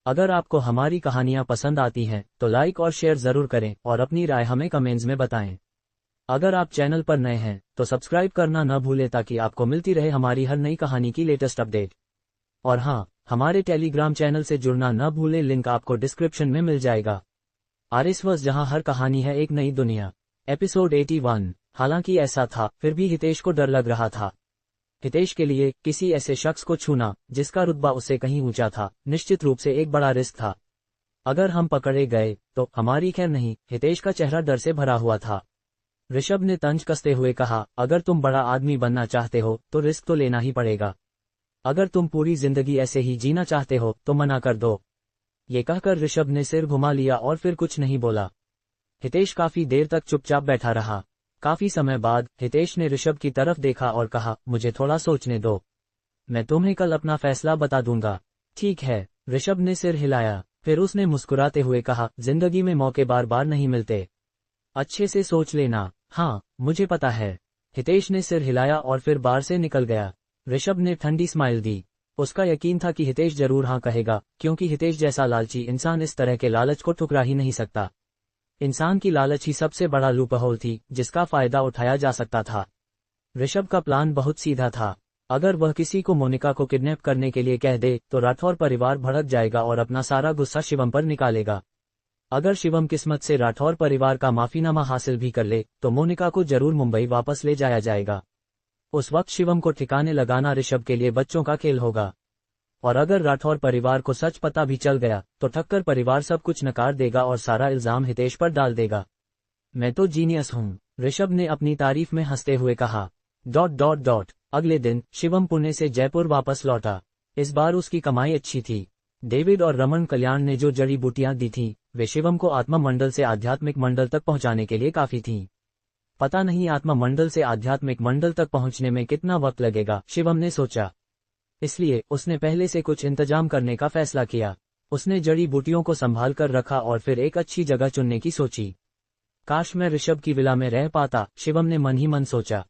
अगर आपको हमारी कहानियाँ पसंद आती हैं तो लाइक और शेयर जरूर करें और अपनी राय हमें कमेंट्स में बताएं। अगर आप चैनल पर नए हैं तो सब्सक्राइब करना न भूलें ताकि आपको मिलती रहे हमारी हर नई कहानी की लेटेस्ट अपडेट। और हाँ, हमारे टेलीग्राम चैनल से जुड़ना न भूलें, लिंक आपको डिस्क्रिप्शन में मिल जाएगा। आरएसवर्स, जहां हर कहानी है एक नई दुनिया। एपिसोड 81। हालांकि ऐसा था, फिर भी हितेश को डर लग रहा था। हितेश के लिए किसी ऐसे शख्स को छूना जिसका रुतबा उससे कहीं ऊंचा था, निश्चित रूप से एक बड़ा रिस्क था। अगर हम पकड़े गए तो हमारी खैर नहीं। हितेश का चेहरा डर से भरा हुआ था। ऋषभ ने तंज कसते हुए कहा, अगर तुम बड़ा आदमी बनना चाहते हो तो रिस्क तो लेना ही पड़ेगा। अगर तुम पूरी जिंदगी ऐसे ही जीना चाहते हो तो मना कर दो। ये कहकर ऋषभ ने सिर घुमा लिया और फिर कुछ नहीं बोला। हितेश काफी देर तक चुपचाप बैठा रहा। काफी समय बाद हितेश ने ऋषभ की तरफ देखा और कहा, मुझे थोड़ा सोचने दो, मैं तुम्हें कल अपना फैसला बता दूंगा। ठीक है, ऋषभ ने सिर हिलाया। फिर उसने मुस्कुराते हुए कहा, जिंदगी में मौके बार बार नहीं मिलते, अच्छे से सोच लेना। हाँ, मुझे पता है। हितेश ने सिर हिलाया और फिर बार से निकल गया। ऋषभ ने ठंडी स्माइल दी। उसका यकीन था कि हितेश जरूर हाँ कहेगा, क्योंकि हितेश जैसा लालची इंसान इस तरह के लालच को ठुकरा ही नहीं सकता। इंसान की लालच ही सबसे बड़ा लूपहोल थी जिसका फायदा उठाया जा सकता था। ऋषभ का प्लान बहुत सीधा था। अगर वह किसी को मोनिका को किडनैप करने के लिए कह दे तो राठौर परिवार भड़क जाएगा और अपना सारा गुस्सा शिवम पर निकालेगा। अगर शिवम किस्मत से राठौर परिवार का माफीनामा हासिल भी कर ले तो मोनिका को जरूर मुंबई वापस ले जाया जाएगा। उस वक्त शिवम को ठिकाने लगाना ऋषभ के लिए बच्चों का खेल होगा। और अगर राठौर परिवार को सच पता भी चल गया तो ठक्कर परिवार सब कुछ नकार देगा और सारा इल्जाम हितेश पर डाल देगा। मैं तो जीनियस हूँ, ऋषभ ने अपनी तारीफ में हंसते हुए कहा। ... अगले दिन शिवम पुणे से जयपुर वापस लौटा। इस बार उसकी कमाई अच्छी थी। डेविड और रमन कल्याण ने जो जड़ी बूटियां दी थीं, वे शिवम को आत्मा मंडल से आध्यात्मिक मंडल तक पहुंचाने के लिए काफी थीं। पता नहीं आत्मा मंडल से आध्यात्मिक मंडल तक पहुंचने में कितना वक्त लगेगा, शिवम ने सोचा। इसलिए उसने पहले से कुछ इंतजाम करने का फैसला किया। उसने जड़ी बूटियों को संभाल कर रखा और फिर एक अच्छी जगह चुनने की सोची। काश मैं ऋषभ की विला में रह पाता, शिवम ने मन ही मन सोचा।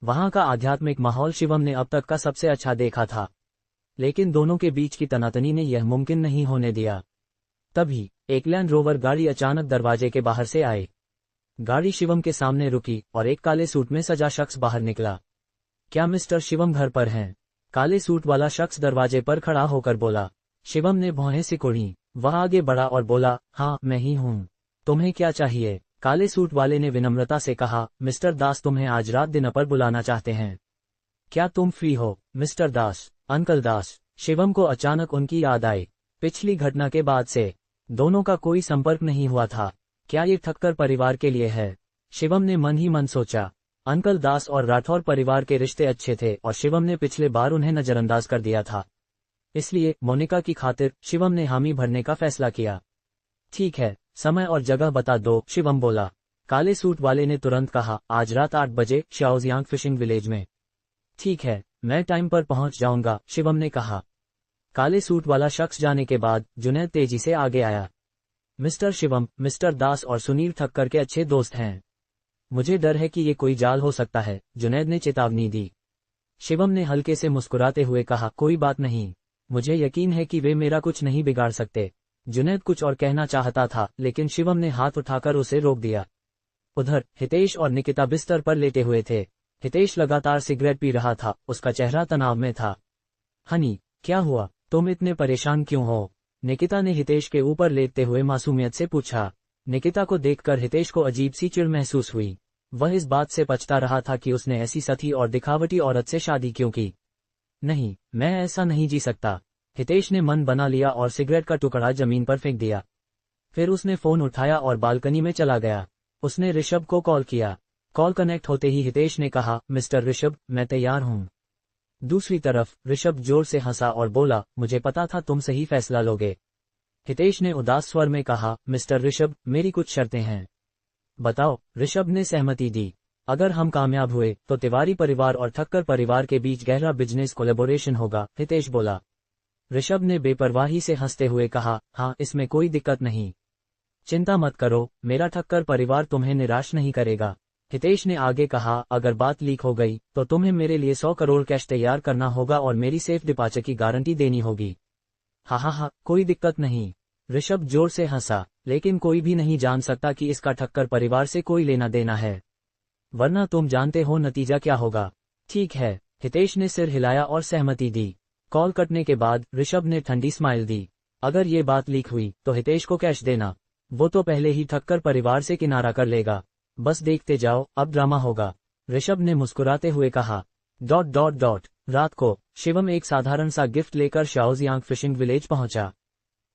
वहां का आध्यात्मिक माहौल शिवम ने अब तक का सबसे अच्छा देखा था। लेकिन दोनों के बीच की तनातनी ने यह मुमकिन नहीं होने दिया। तभी एक लैंड रोवर गाड़ी अचानक दरवाजे के बाहर से आई। गाड़ी शिवम के सामने रुकी और एक काले सूट में सजा शख्स बाहर निकला। क्या मिस्टर शिवम घर पर हैं? काले सूट वाला शख्स दरवाजे पर खड़ा होकर बोला। शिवम ने भौहें सिकोड़ी। वह आगे बढ़ा और बोला, हाँ मैं ही हूँ। तुम्हें क्या चाहिए? काले सूट वाले ने विनम्रता से कहा, मिस्टर दास तुम्हें आज रात डिनर पर बुलाना चाहते हैं। क्या तुम फ्री हो? मिस्टर दास, अंकल दास। शिवम को अचानक उनकी याद आई। पिछली घटना के बाद से दोनों का कोई संपर्क नहीं हुआ था। क्या ये ठक्कर परिवार के लिए है? शिवम ने मन ही मन सोचा। अंकल दास और राठौर परिवार के रिश्ते अच्छे थे और शिवम ने पिछले बार उन्हें नजरअंदाज कर दिया था। इसलिए मोनिका की खातिर शिवम ने हामी भरने का फैसला किया। ठीक है, समय और जगह बता दो, शिवम बोला। काले सूट वाले ने तुरंत कहा, आज रात 8 बजे शाओजियांग फिशिंग विलेज में। ठीक है, मैं टाइम पर पहुंच जाऊंगा, शिवम ने कहा। काले सूट वाला शख्स जाने के बाद जुनैद तेजी से आगे आया। मिस्टर शिवम, मिस्टर दास और सुनील ठक्कर के अच्छे दोस्त हैं। मुझे डर है कि ये कोई जाल हो सकता है, जुनैद ने चेतावनी दी। शिवम ने हल्के से मुस्कुराते हुए कहा, कोई बात नहीं, मुझे यकीन है कि वे मेरा कुछ नहीं बिगाड़ सकते। जुनैद कुछ और कहना चाहता था लेकिन शिवम ने हाथ उठाकर उसे रोक दिया। उधर हितेश और निकिता बिस्तर पर लेटे हुए थे। हितेश लगातार सिगरेट पी रहा था, उसका चेहरा तनाव में था। हनी, क्या हुआ? तुम इतने परेशान क्यों हो? निकिता ने हितेश के ऊपर लेटते हुए मासूमियत से पूछा। निकिता को देखकर हितेश को अजीब सी चिढ़ महसूस हुई। वह इस बात से पछता रहा था कि उसने ऐसी सती और दिखावटी औरत से शादी क्यों की। नहीं, मैं ऐसा नहीं जी सकता। हितेश ने मन बना लिया और सिगरेट का टुकड़ा जमीन पर फेंक दिया। फिर उसने फोन उठाया और बालकनी में चला गया। उसने ऋषभ को कॉल किया। कॉल कनेक्ट होते ही हितेश ने कहा, मिस्टर ऋषभ, मैं तैयार हूँ। दूसरी तरफ ऋषभ जोर से हंसा और बोला, मुझे पता था तुम सही फैसला लोगे। हितेश ने उदास स्वर में कहा, मिस्टर ऋषभ, मेरी कुछ शर्तें हैं। बताओ, ऋषभ ने सहमति दी। अगर हम कामयाब हुए तो तिवारी परिवार और ठक्कर परिवार के बीच गहरा बिजनेस कोलैबोरेशन होगा, हितेश बोला। ऋषभ ने बेपरवाही से हंसते हुए कहा, हाँ, इसमें कोई दिक्कत नहीं। चिंता मत करो, मेरा ठक्कर परिवार तुम्हें निराश नहीं करेगा। हितेश ने आगे कहा, अगर बात लीक हो गई तो तुम्हें मेरे लिए 100 करोड़ कैश तैयार करना होगा और मेरी सेफ डिपार्चर की गारंटी देनी होगी। हा, कोई दिक्कत नहीं। ऋषभ जोर से हंसा, लेकिन कोई भी नहीं जान सकता कि इसका ठक्कर परिवार से कोई लेना देना है, वरना तुम जानते हो नतीजा क्या होगा। ठीक है, हितेश ने सिर हिलाया और सहमति दी। कॉल कटने के बाद ऋषभ ने ठंडी स्माइल दी। अगर ये बात लीक हुई तो हितेश को कैश देना, वो तो पहले ही ठक्कर परिवार से किनारा कर लेगा। बस देखते जाओ, अब ड्रामा होगा, ऋषभ ने मुस्कुराते हुए कहा। ... रात को शिवम एक साधारण सा गिफ्ट लेकर शाओजियांग फिशिंग विलेज पहुंचा।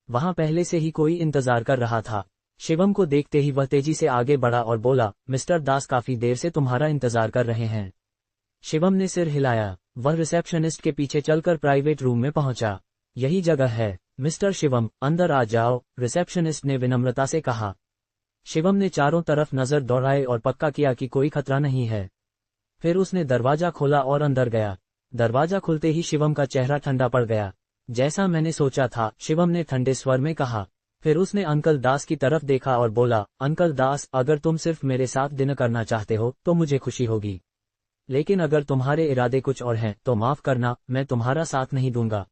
वहां पहले से ही कोई इंतजार कर रहा था। शिवम को देखते ही वह तेजी से आगे बढ़ा और बोला, मिस्टर दास काफी देर से तुम्हारा इंतजार कर रहे हैं। शिवम ने सिर हिलाया। वह रिसेप्शनिस्ट के पीछे चलकर प्राइवेट रूम में पहुंचा। यही जगह है मिस्टर शिवम, अंदर आ जाओ, रिसेप्शनिस्ट ने विनम्रता से कहा। शिवम ने चारों तरफ नजर दौड़ाई और पक्का किया कि कोई खतरा नहीं है। फिर उसने दरवाजा खोला और अंदर गया। दरवाजा खुलते ही शिवम का चेहरा ठंडा पड़ गया। जैसा मैंने सोचा था, शिवम ने ठंडे स्वर में कहा। फिर उसने अंकल दास की तरफ देखा और बोला, अंकल दास, अगर तुम सिर्फ मेरे साथ डिनर करना चाहते हो तो मुझे खुशी होगी, लेकिन अगर तुम्हारे इरादे कुछ और हैं तो माफ करना, मैं तुम्हारा साथ नहीं दूंगा।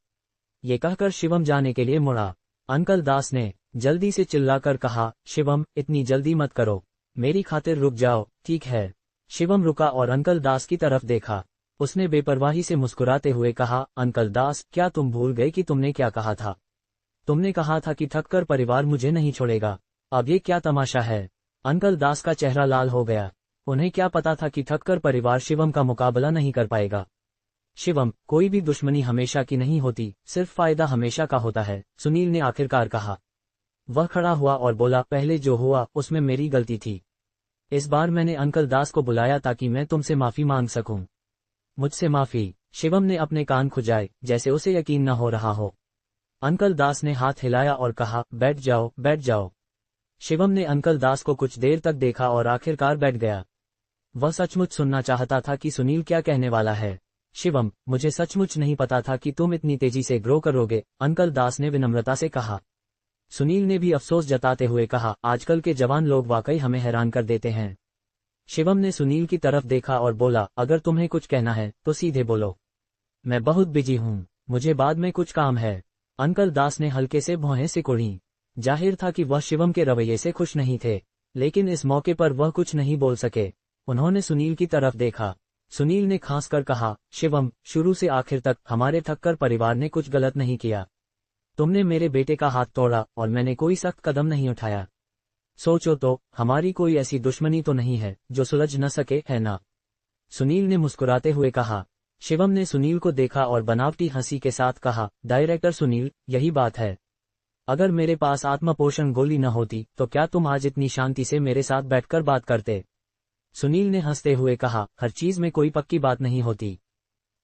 ये कहकर शिवम जाने के लिए मुड़ा। अंकल दास ने जल्दी से चिल्लाकर कहा, शिवम, इतनी जल्दी मत करो, मेरी खातिर रुक जाओ। ठीक है। शिवम रुका और अंकल दास की तरफ देखा। उसने बेपरवाही से मुस्कुराते हुए कहा, अंकल दास, क्या तुम भूल गए कि तुमने क्या कहा था? तुमने कहा था कि ठक्कर परिवार मुझे नहीं छोड़ेगा। अब ये क्या तमाशा है? अंकल दास का चेहरा लाल हो गया। उन्हें क्या पता था कि ठक्कर परिवार शिवम का मुकाबला नहीं कर पाएगा। शिवम, कोई भी दुश्मनी हमेशा की नहीं होती, सिर्फ फायदा हमेशा का होता है, सुनील ने आखिरकार कहा। वह खड़ा हुआ और बोला, पहले जो हुआ उसमें मेरी गलती थी। इस बार मैंने अंकल दास को बुलाया ताकि मैं तुमसे माफी मांग सकूं। मुझसे माफी? शिवम ने अपने कान खुजाए, जैसे उसे यकीन न हो रहा हो। अंकल दास ने हाथ हिलाया और कहा, बैठ जाओ, बैठ जाओ। शिवम ने अंकल दास को कुछ देर तक देखा और आखिरकार बैठ गया। वह सचमुच सुनना चाहता था कि सुनील क्या कहने वाला है। शिवम, मुझे सचमुच नहीं पता था कि तुम इतनी तेजी से ग्रो करोगे, अंकल दास ने विनम्रता से कहा। सुनील ने भी अफसोस जताते हुए कहा, आजकल के जवान लोग वाकई हमें हैरान कर देते हैं। शिवम ने सुनील की तरफ देखा और बोला, अगर तुम्हें कुछ कहना है तो सीधे बोलो, मैं बहुत बिजी हूँ, मुझे बाद में कुछ काम है। अंकल दास ने हल्के से भौहें सिकुड़ी। जाहिर था कि वह शिवम के रवैये से खुश नहीं थे, लेकिन इस मौके पर वह कुछ नहीं बोल सके। उन्होंने सुनील की तरफ देखा। सुनील ने खांस कर कहा, शिवम, शुरू से आखिर तक हमारे ठक्कर परिवार ने कुछ गलत नहीं किया। तुमने मेरे बेटे का हाथ तोड़ा और मैंने कोई सख्त कदम नहीं उठाया। सोचो तो, हमारी कोई ऐसी दुश्मनी तो नहीं है जो सुलझ न सके, है ना? सुनील ने मुस्कुराते हुए कहा। शिवम ने सुनील को देखा और बनावटी हंसी के साथ कहा, डायरेक्टर सुनील, यही बात है। अगर मेरे पास आत्मपोषण गोली न होती तो क्या तुम आज इतनी शांति से मेरे साथ बैठकर बात करते? सुनील ने हंसते हुए कहा, हर चीज में कोई पक्की बात नहीं होती।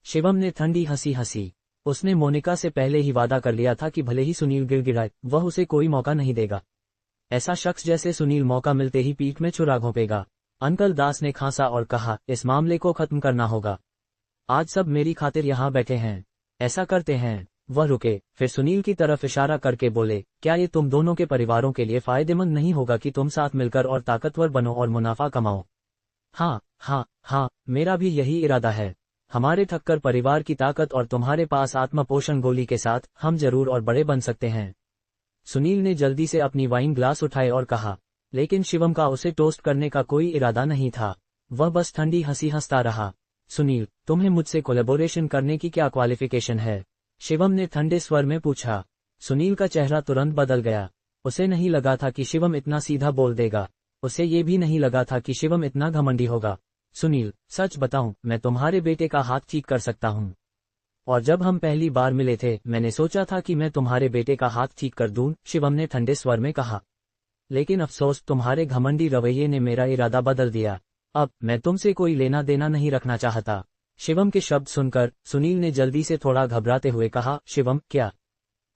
शिवम ने ठंडी हंसी हंसी। उसने मोनिका से पहले ही वादा कर लिया था कि भले ही सुनील गिड़गिड़ाए, वह उसे कोई मौका नहीं देगा। ऐसा शख्स जैसे सुनील मौका मिलते ही पीठ में छुरा घोंपेगा। अंकल दास ने खांसा और कहा, इस मामले को खत्म करना होगा। आज सब मेरी खातिर यहाँ बैठे हैं, ऐसा करते हैं। वह रुके, फिर सुनील की तरफ इशारा करके बोले, क्या ये तुम दोनों के परिवारों के लिए फायदेमंद नहीं होगा कि तुम साथ मिलकर और ताकतवर बनो और मुनाफा कमाओ? हाँ, मेरा भी यही इरादा है। हमारे ठक्कर परिवार की ताकत और तुम्हारे पास आत्मपोषण गोली के साथ हम जरूर और बड़े बन सकते हैं। सुनील ने जल्दी से अपनी वाइन ग्लास उठाए और कहा, लेकिन शिवम का उसे टोस्ट करने का कोई इरादा नहीं था। वह बस ठंडी हंसी हंसता रहा। सुनील, तुम्हें मुझसे कोलैबोरेशन करने की क्या क्वालिफिकेशन है? शिवम ने ठंडे स्वर में पूछा। सुनील का चेहरा तुरंत बदल गया। उसे नहीं लगा था कि शिवम इतना सीधा बोल देगा। उसे ये भी नहीं लगा था कि शिवम इतना घमंडी होगा। सुनील, सच बताऊं, मैं तुम्हारे बेटे का हाथ ठीक कर सकता हूँ। और जब हम पहली बार मिले थे मैंने सोचा था कि मैं तुम्हारे बेटे का हाथ ठीक कर दूं, शिवम ने ठंडे स्वर में कहा। लेकिन अफसोस, तुम्हारे घमंडी रवैये ने मेरा इरादा बदल दिया। अब मैं तुमसे कोई लेना देना नहीं रखना चाहता। शिवम के शब्द सुनकर सुनील ने जल्दी से थोड़ा घबराते हुए कहा, शिवम, क्या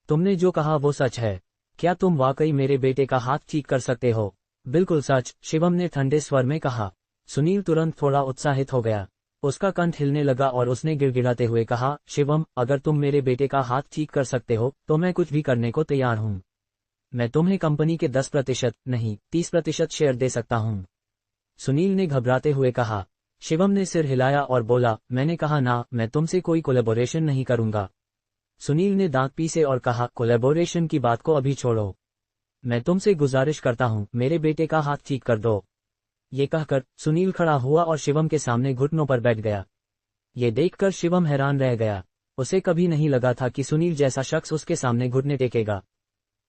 तुमने जो कहा वो सच है? क्या तुम वाकई मेरे बेटे का हाथ ठीक कर सकते हो? बिल्कुल सच, शिवम ने ठंडे स्वर में कहा। सुनील तुरंत थोड़ा उत्साहित हो गया। उसका कंठ हिलने लगा और उसने गिड़गिड़ाते हुए कहा, शिवम, अगर तुम मेरे बेटे का हाथ ठीक कर सकते हो तो मैं कुछ भी करने को तैयार हूँ। मैं तुम्हें कंपनी के 10% नहीं 30% शेयर दे सकता हूँ। सुनील ने घबराते हुए कहा। शिवम ने सिर हिलाया और बोला, मैंने कहा ना, मैं तुमसे कोई कोलैबोरेशन नहीं करूंगा। सुनील ने दांत पीसे और कहा, कोलैबोरेशन की बात को अभी छोड़ो। मैं तुमसे गुजारिश करता हूँ, मेरे बेटे का हाथ ठीक कर दो। ये कहकर सुनील खड़ा हुआ और शिवम के सामने घुटनों पर बैठ गया। ये देखकर शिवम हैरान रह गया। उसे कभी नहीं लगा था कि सुनील जैसा शख्स उसके सामने घुटने टेकेगा।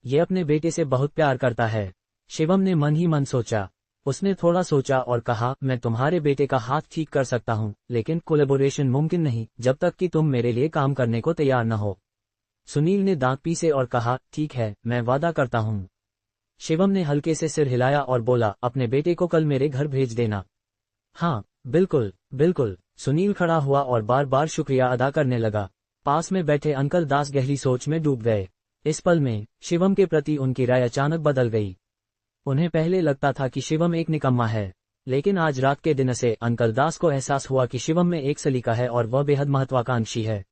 ये अपने बेटे से बहुत प्यार करता है। शिवम ने मन ही मन सोचा। उसने थोड़ा सोचा और कहा, मैं तुम्हारे बेटे का हाथ ठीक कर सकता हूँ, लेकिन कोलैबोरेशन मुमकिन नहीं जब तक कि तुम मेरे लिए काम करने को तैयार न हो। सुनील ने दांत पीसे और कहा, ठीक है, मैं वादा करता हूँ। शिवम ने हल्के से सिर हिलाया और बोला, अपने बेटे को कल मेरे घर भेज देना। हाँ, बिल्कुल बिल्कुल। सुनील खड़ा हुआ और बार बार शुक्रिया अदा करने लगा। पास में बैठे अंकल दास गहरी सोच में डूब गए। इस पल में शिवम के प्रति उनकी राय अचानक बदल गई। उन्हें पहले लगता था कि शिवम एक निकम्मा है, लेकिन आज रात के दिन से अंकल दास को एहसास हुआ कि शिवम में एक सलीका है और वह बेहद महत्वाकांक्षी है।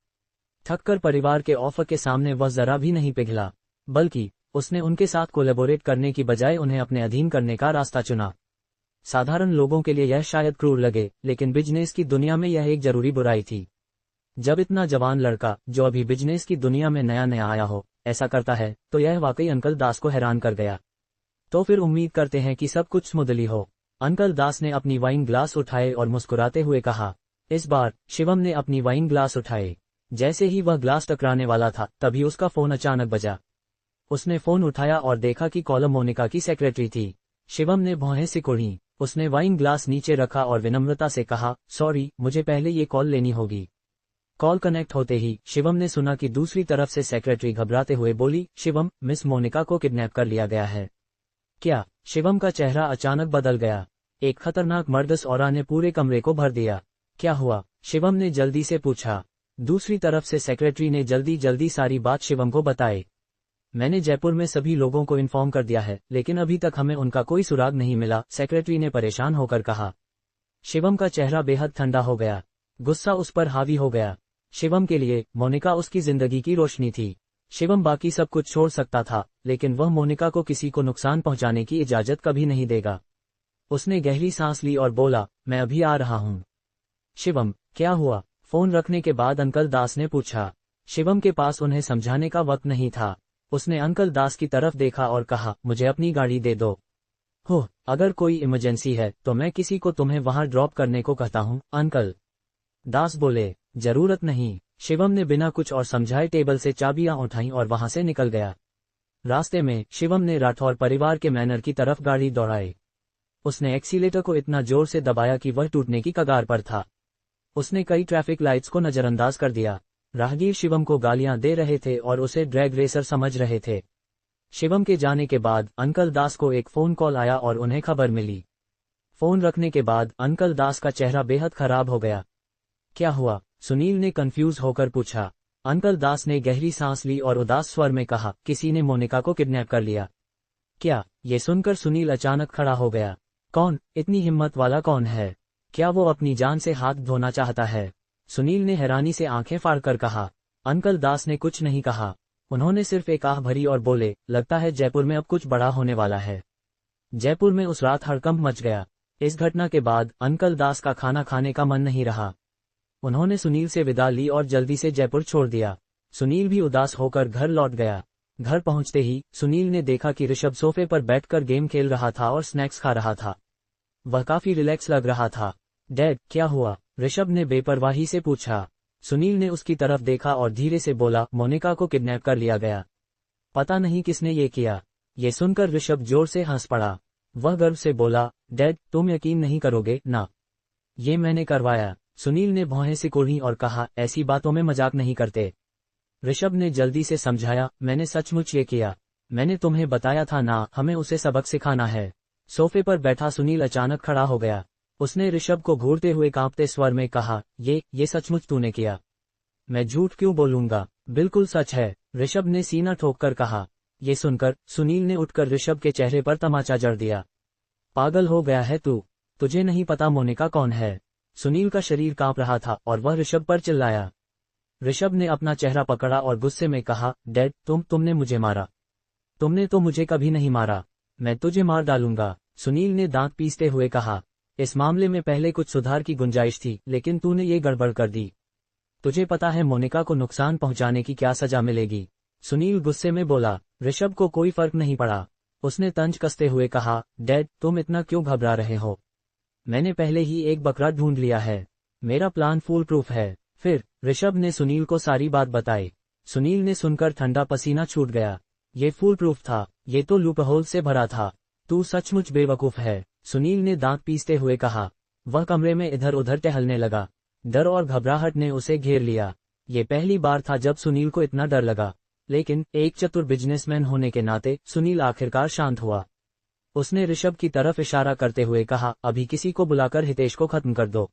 थककर परिवार के ऑफर के सामने वह जरा भी नहीं पिघला, बल्कि उसने उनके साथ कोलैबोरेट करने की बजाय उन्हें अपने अधीन करने का रास्ता चुना। साधारण लोगों के लिए यह शायद क्रूर लगे, लेकिन बिजनेस की दुनिया में यह एक जरूरी बुराई थी। जब इतना जवान लड़का, जो अभी बिजनेस की दुनिया में नया नया आया हो, ऐसा करता है, तो यह वाकई अंकल दास को हैरान कर गया। तो फिर उम्मीद करते हैं कि सब कुछ स्मूदली हो। अंकल दास ने अपनी वाइन ग्लास उठाए और मुस्कुराते हुए कहा। इस बार शिवम ने अपनी वाइन ग्लास उठाए। जैसे ही वह ग्लास टकराने वाला था, तभी उसका फोन अचानक बजा। उसने फोन उठाया और देखा कि कॉलम मोनिका की सेक्रेटरी थी। शिवम ने भौहें सिकुड़ी। उसने वाइन ग्लास नीचे रखा और विनम्रता से कहा, सॉरी, मुझे पहले ये कॉल लेनी होगी। कॉल कनेक्ट होते ही शिवम ने सुना कि दूसरी तरफ से सेक्रेटरी घबराते हुए बोली, शिवम, मिस मोनिका को किडनैप कर लिया गया है। क्या? शिवम का चेहरा अचानक बदल गया। एक खतरनाक मर्दस ऑरा ने पूरे कमरे को भर दिया। क्या हुआ? शिवम ने जल्दी से पूछा। दूसरी तरफ से सेक्रेटरी ने जल्दी जल्दी सारी बात शिवम को बताई। मैंने जयपुर में सभी लोगों को इन्फॉर्म कर दिया है, लेकिन अभी तक हमें उनका कोई सुराग नहीं मिला, सेक्रेटरी ने परेशान होकर कहा। शिवम का चेहरा बेहद ठंडा हो गया। गुस्सा उस पर हावी हो गया। शिवम के लिए मोनिका उसकी जिंदगी की रोशनी थी। शिवम बाकी सब कुछ छोड़ सकता था, लेकिन वह मोनिका को किसी को नुकसान पहुंचाने की इजाजत कभी नहीं देगा। उसने गहरी सांस ली और बोला, मैं अभी आ रहा हूं। शिवम, क्या हुआ? फोन रखने के बाद अंकल दास ने पूछा। शिवम के पास उन्हें समझाने का वक्त नहीं था। उसने अंकल दास की तरफ देखा और कहा, मुझे अपनी गाड़ी दे दो। हो, अगर कोई इमरजेंसी है तो मैं किसी को तुम्हें वहां ड्रॉप करने को कहता हूं, अंकल दास बोले। जरूरत नहीं। शिवम ने बिना कुछ और समझाए टेबल से चाबियां उठाईं और वहां से निकल गया। रास्ते में शिवम ने राठौर परिवार के मैनर की तरफ गाड़ी दौड़ाई। उसने एक्सीलेटर को इतना जोर से दबाया कि वह टूटने की कगार पर था। उसने कई ट्रैफिक लाइट्स को नजरअंदाज कर दिया। राहगीर शिवम को गालियां दे रहे थे और उसे ड्रैग रेसर समझ रहे थे। शिवम के जाने के बाद अंकल दास को एक फोन कॉल आया और उन्हें खबर मिली। फोन रखने के बाद अंकल दास का चेहरा बेहद खराब हो गया। क्या हुआ? सुनील ने कंफ्यूज होकर पूछा। अंकल दास ने गहरी सांस ली और उदास स्वर में कहा, किसी ने मोनिका को किडनैप कर लिया। क्या? ये सुनकर सुनील अचानक खड़ा हो गया। कौन? इतनी हिम्मत वाला कौन है? क्या वो अपनी जान से हाथ धोना चाहता है? सुनील ने हैरानी से आंखें फाड़कर कहा। अंकल दास ने कुछ नहीं कहा। उन्होंने सिर्फ एक आह भरी और बोले, लगता है जयपुर में अब कुछ बड़ा होने वाला है। जयपुर में उस रात हड़कंप मच गया। इस घटना के बाद अंकल दास का खाना खाने का मन नहीं रहा। उन्होंने सुनील से विदा ली और जल्दी से जयपुर छोड़ दिया। सुनील भी उदास होकर घर लौट गया। घर पहुंचते ही सुनील ने देखा कि ऋषभ सोफे पर बैठकर गेम खेल रहा था और स्नैक्स खा रहा था। वह काफी रिलैक्स लग रहा था। डैड, क्या हुआ? ऋषभ ने बेपरवाही से पूछा। सुनील ने उसकी तरफ देखा और धीरे से बोला, मोनिका को किडनैप कर लिया गया। पता नहीं किसने ये किया। ये सुनकर ऋषभ जोर से हंस पड़ा। वह गर्व से बोला, डैड, तुम यकीन नहीं करोगे ना, ये मैंने करवाया। सुनील ने भौहें सिकोड़ी और कहा, ऐसी बातों में मजाक नहीं करते। ऋषभ ने जल्दी से समझाया, मैंने सचमुच ये किया। मैंने तुम्हें बताया था ना, हमें उसे सबक सिखाना है। सोफे पर बैठा सुनील अचानक खड़ा हो गया। उसने ऋषभ को घूरते हुए कांपते स्वर में कहा, ये सचमुच तूने किया? मैं झूठ क्यों बोलूंगा, बिल्कुल सच है, ऋषभ ने सीना ठोककर कहा। ये सुनकर सुनील ने उठकर ऋषभ के चेहरे पर तमाचा जड़ दिया। पागल हो गया है तू? तुझे नहीं पता मोनिका कौन है? सुनील का शरीर कांप रहा था और वह ऋषभ पर चिल्लाया। ऋषभ ने अपना चेहरा पकड़ा और गुस्से में कहा, डैड, तुमने मुझे मारा। तुमने तो मुझे कभी नहीं मारा। मैं तुझे मार डालूंगा, सुनील ने दांत पीसते हुए कहा। इस मामले में पहले कुछ सुधार की गुंजाइश थी, लेकिन तूने ये गड़बड़ कर दी। तुझे पता है मोनिका को नुकसान पहुंचाने की क्या सजा मिलेगी? सुनील गुस्से में बोला। ऋषभ को कोई फर्क नहीं पड़ा। उसने तंज कसते हुए कहा, डैड तुम इतना क्यों घबरा रहे हो? मैंने पहले ही एक बकरा ढूंढ लिया है। मेरा प्लान फूल प्रूफ है। फिर ऋषभ ने सुनील को सारी बात बताई। सुनील ने सुनकर ठंडा पसीना छूट गया। ये फूल प्रूफ था, ये तो लूपहोल से भरा था। तू सचमुच बेवकूफ है, सुनील ने दांत पीसते हुए कहा। वह कमरे में इधर उधर टहलने लगा। डर और घबराहट ने उसे घेर लिया। ये पहली बार था जब सुनील को इतना डर लगा, लेकिन एक चतुर बिजनेसमैन होने के नाते सुनील आखिरकार शांत हुआ। उसने ऋषभ की तरफ इशारा करते हुए कहा, अभी किसी को बुलाकर हितेश को खत्म कर दो।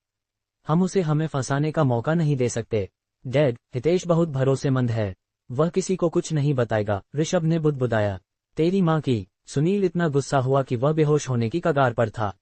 हम उसे हमें फंसाने का मौका नहीं दे सकते। डैड, हितेश बहुत भरोसेमंद है, वह किसी को कुछ नहीं बताएगा, ऋषभ ने बुदबुदाया। तेरी माँ की। सुनील इतना गुस्सा हुआ कि वह बेहोश होने की कगार पर था।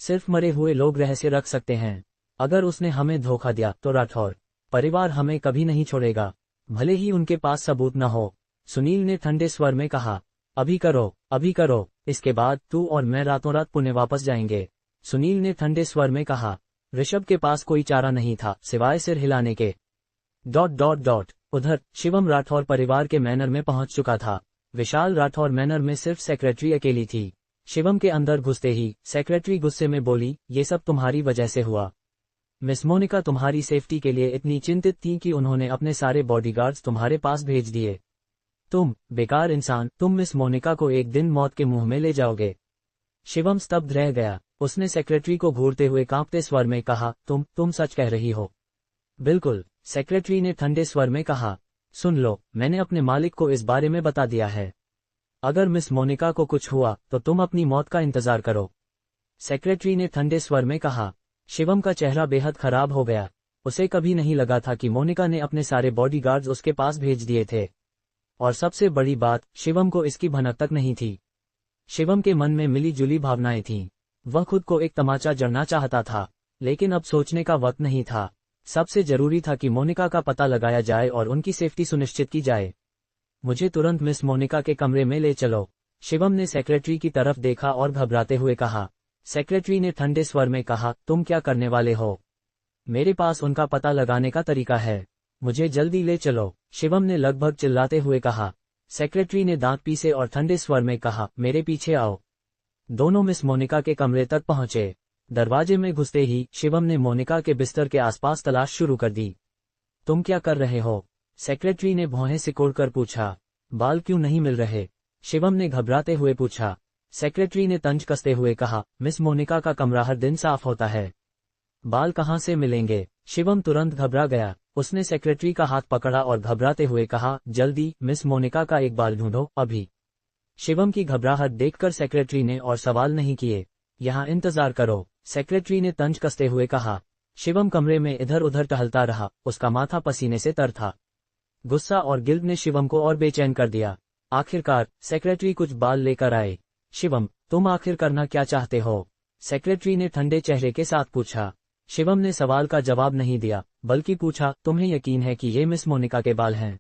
सिर्फ मरे हुए लोग रहस्य रख सकते हैं। अगर उसने हमें धोखा दिया तो राठौर परिवार हमें कभी नहीं छोड़ेगा, भले ही उनके पास सबूत न हो। सुनील ने ठंडे स्वर में कहा, अभी करो, अभी करो, इसके बाद तू और मैं रातों रात पुणे वापस जाएंगे। सुनील ने ठंडे स्वर में कहा। ऋषभ के पास कोई चारा नहीं था सिवाय सिर हिलाने के। ... उधर शिवम राठौर परिवार के मैनर में पहुंच चुका था। विशाल राठौर मैनर में सिर्फ सेक्रेटरी अकेली थी। शिवम के अंदर घुसते ही सेक्रेटरी गुस्से में बोली, ये सब तुम्हारी वजह से हुआ। मिस मोनिका तुम्हारी सेफ्टी के लिए इतनी चिंतित थी कि उन्होंने अपने सारे बॉडीगार्ड्स तुम्हारे पास भेज दिए। तुम बेकार इंसान, तुम मिस मोनिका को एक दिन मौत के मुंह में ले जाओगे। शिवम स्तब्ध रह गया। उसने सेक्रेटरी को घूरते हुए कांपते स्वर में कहा, तुम सच कह रही हो? बिल्कुल, सेक्रेटरी ने ठंडे स्वर में कहा। सुन लो, मैंने अपने मालिक को इस बारे में बता दिया है। अगर मिस मोनिका को कुछ हुआ तो तुम अपनी मौत का इंतजार करो, सेक्रेटरी ने ठंडे स्वर में कहा। शिवम का चेहरा बेहद खराब हो गया। उसे कभी नहीं लगा था कि मोनिका ने अपने सारे बॉडीगार्ड्स उसके पास भेज दिए थे। और सबसे बड़ी बात, शिवम को इसकी भनक तक नहीं थी। शिवम के मन में मिली जुली भावनाएं थीं। वह खुद को एक तमाचा जड़ना चाहता था, लेकिन अब सोचने का वक्त नहीं था। सबसे जरूरी था कि मोनिका का पता लगाया जाए और उनकी सेफ्टी सुनिश्चित की जाए। मुझे तुरंत मिस मोनिका के कमरे में ले चलो, शिवम ने सेक्रेटरी की तरफ देखा और घबराते हुए कहा। सेक्रेटरी ने ठंडे स्वर में कहा, तुम क्या करने वाले हो? मेरे पास उनका पता लगाने का तरीका है, मुझे जल्दी ले चलो, शिवम ने लगभग चिल्लाते हुए कहा। सेक्रेटरी ने दांत पीसे और ठंडे स्वर में कहा, मेरे पीछे आओ। दोनों मिस मोनिका के कमरे तक पहुंचे। दरवाजे में घुसते ही शिवम ने मोनिका के बिस्तर के आसपास तलाश शुरू कर दी। तुम क्या कर रहे हो? सेक्रेटरी ने भौहें सिकोड़कर पूछा। बाल क्यों नहीं मिल रहे? शिवम ने घबराते हुए पूछा। सेक्रेटरी ने तंज कसते हुए कहा, मिस मोनिका का कमरा हर दिन साफ होता है, बाल कहाँ से मिलेंगे? शिवम तुरंत घबरा गया। उसने सेक्रेटरी का हाथ पकड़ा और घबराते हुए कहा, जल्दी मिस मोनिका का एक बाल ढूंढो, अभी। शिवम की घबराहट देखकर सेक्रेटरी ने और सवाल नहीं किए। यहाँ इंतजार करो, सेक्रेटरी ने तंज कसते हुए कहा। शिवम कमरे में इधर उधर टहलता रहा, उसका माथा पसीने से तर था। गुस्सा और गिल्ट ने शिवम को और बेचैन कर दिया। आखिरकार सेक्रेटरी कुछ बाल लेकर आए। शिवम, तुम आखिर करना क्या चाहते हो? सेक्रेटरी ने ठंडे चेहरे के साथ पूछा। शिवम ने सवाल का जवाब नहीं दिया, बल्कि पूछा, तुम्हें यकीन है कि ये मिस मोनिका के बाल हैं?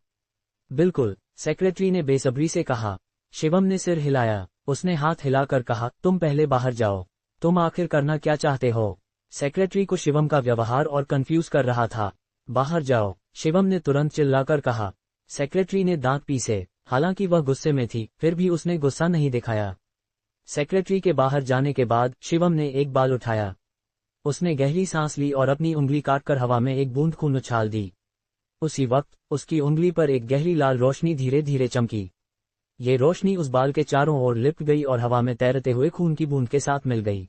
बिल्कुल, सेक्रेटरी ने बेसब्री से कहा। शिवम ने सिर हिलाया। उसने हाथ हिलाकर कहा, तुम पहले बाहर जाओ। तुम आखिर करना क्या चाहते हो? सेक्रेटरी को शिवम का व्यवहार और कंफ्यूज कर रहा था। बाहर जाओ, शिवम ने तुरंत चिल्लाकर कहा। सेक्रेटरी ने दांत पीसे। हालांकि वह गुस्से में थी, फिर भी उसने गुस्सा नहीं दिखाया। सेक्रेटरी के बाहर जाने के बाद शिवम ने एक बाल उठाया। उसने गहरी सांस ली और अपनी उंगली काटकर हवा में एक बूंद खून उछाल दी। उसी वक्त उसकी उंगली पर एक गहरी लाल रोशनी धीरे धीरे चमकी। ये रोशनी उस बाल के चारों ओर लिपट गई और हवा में तैरते हुए खून की बूंद के साथ मिल गई।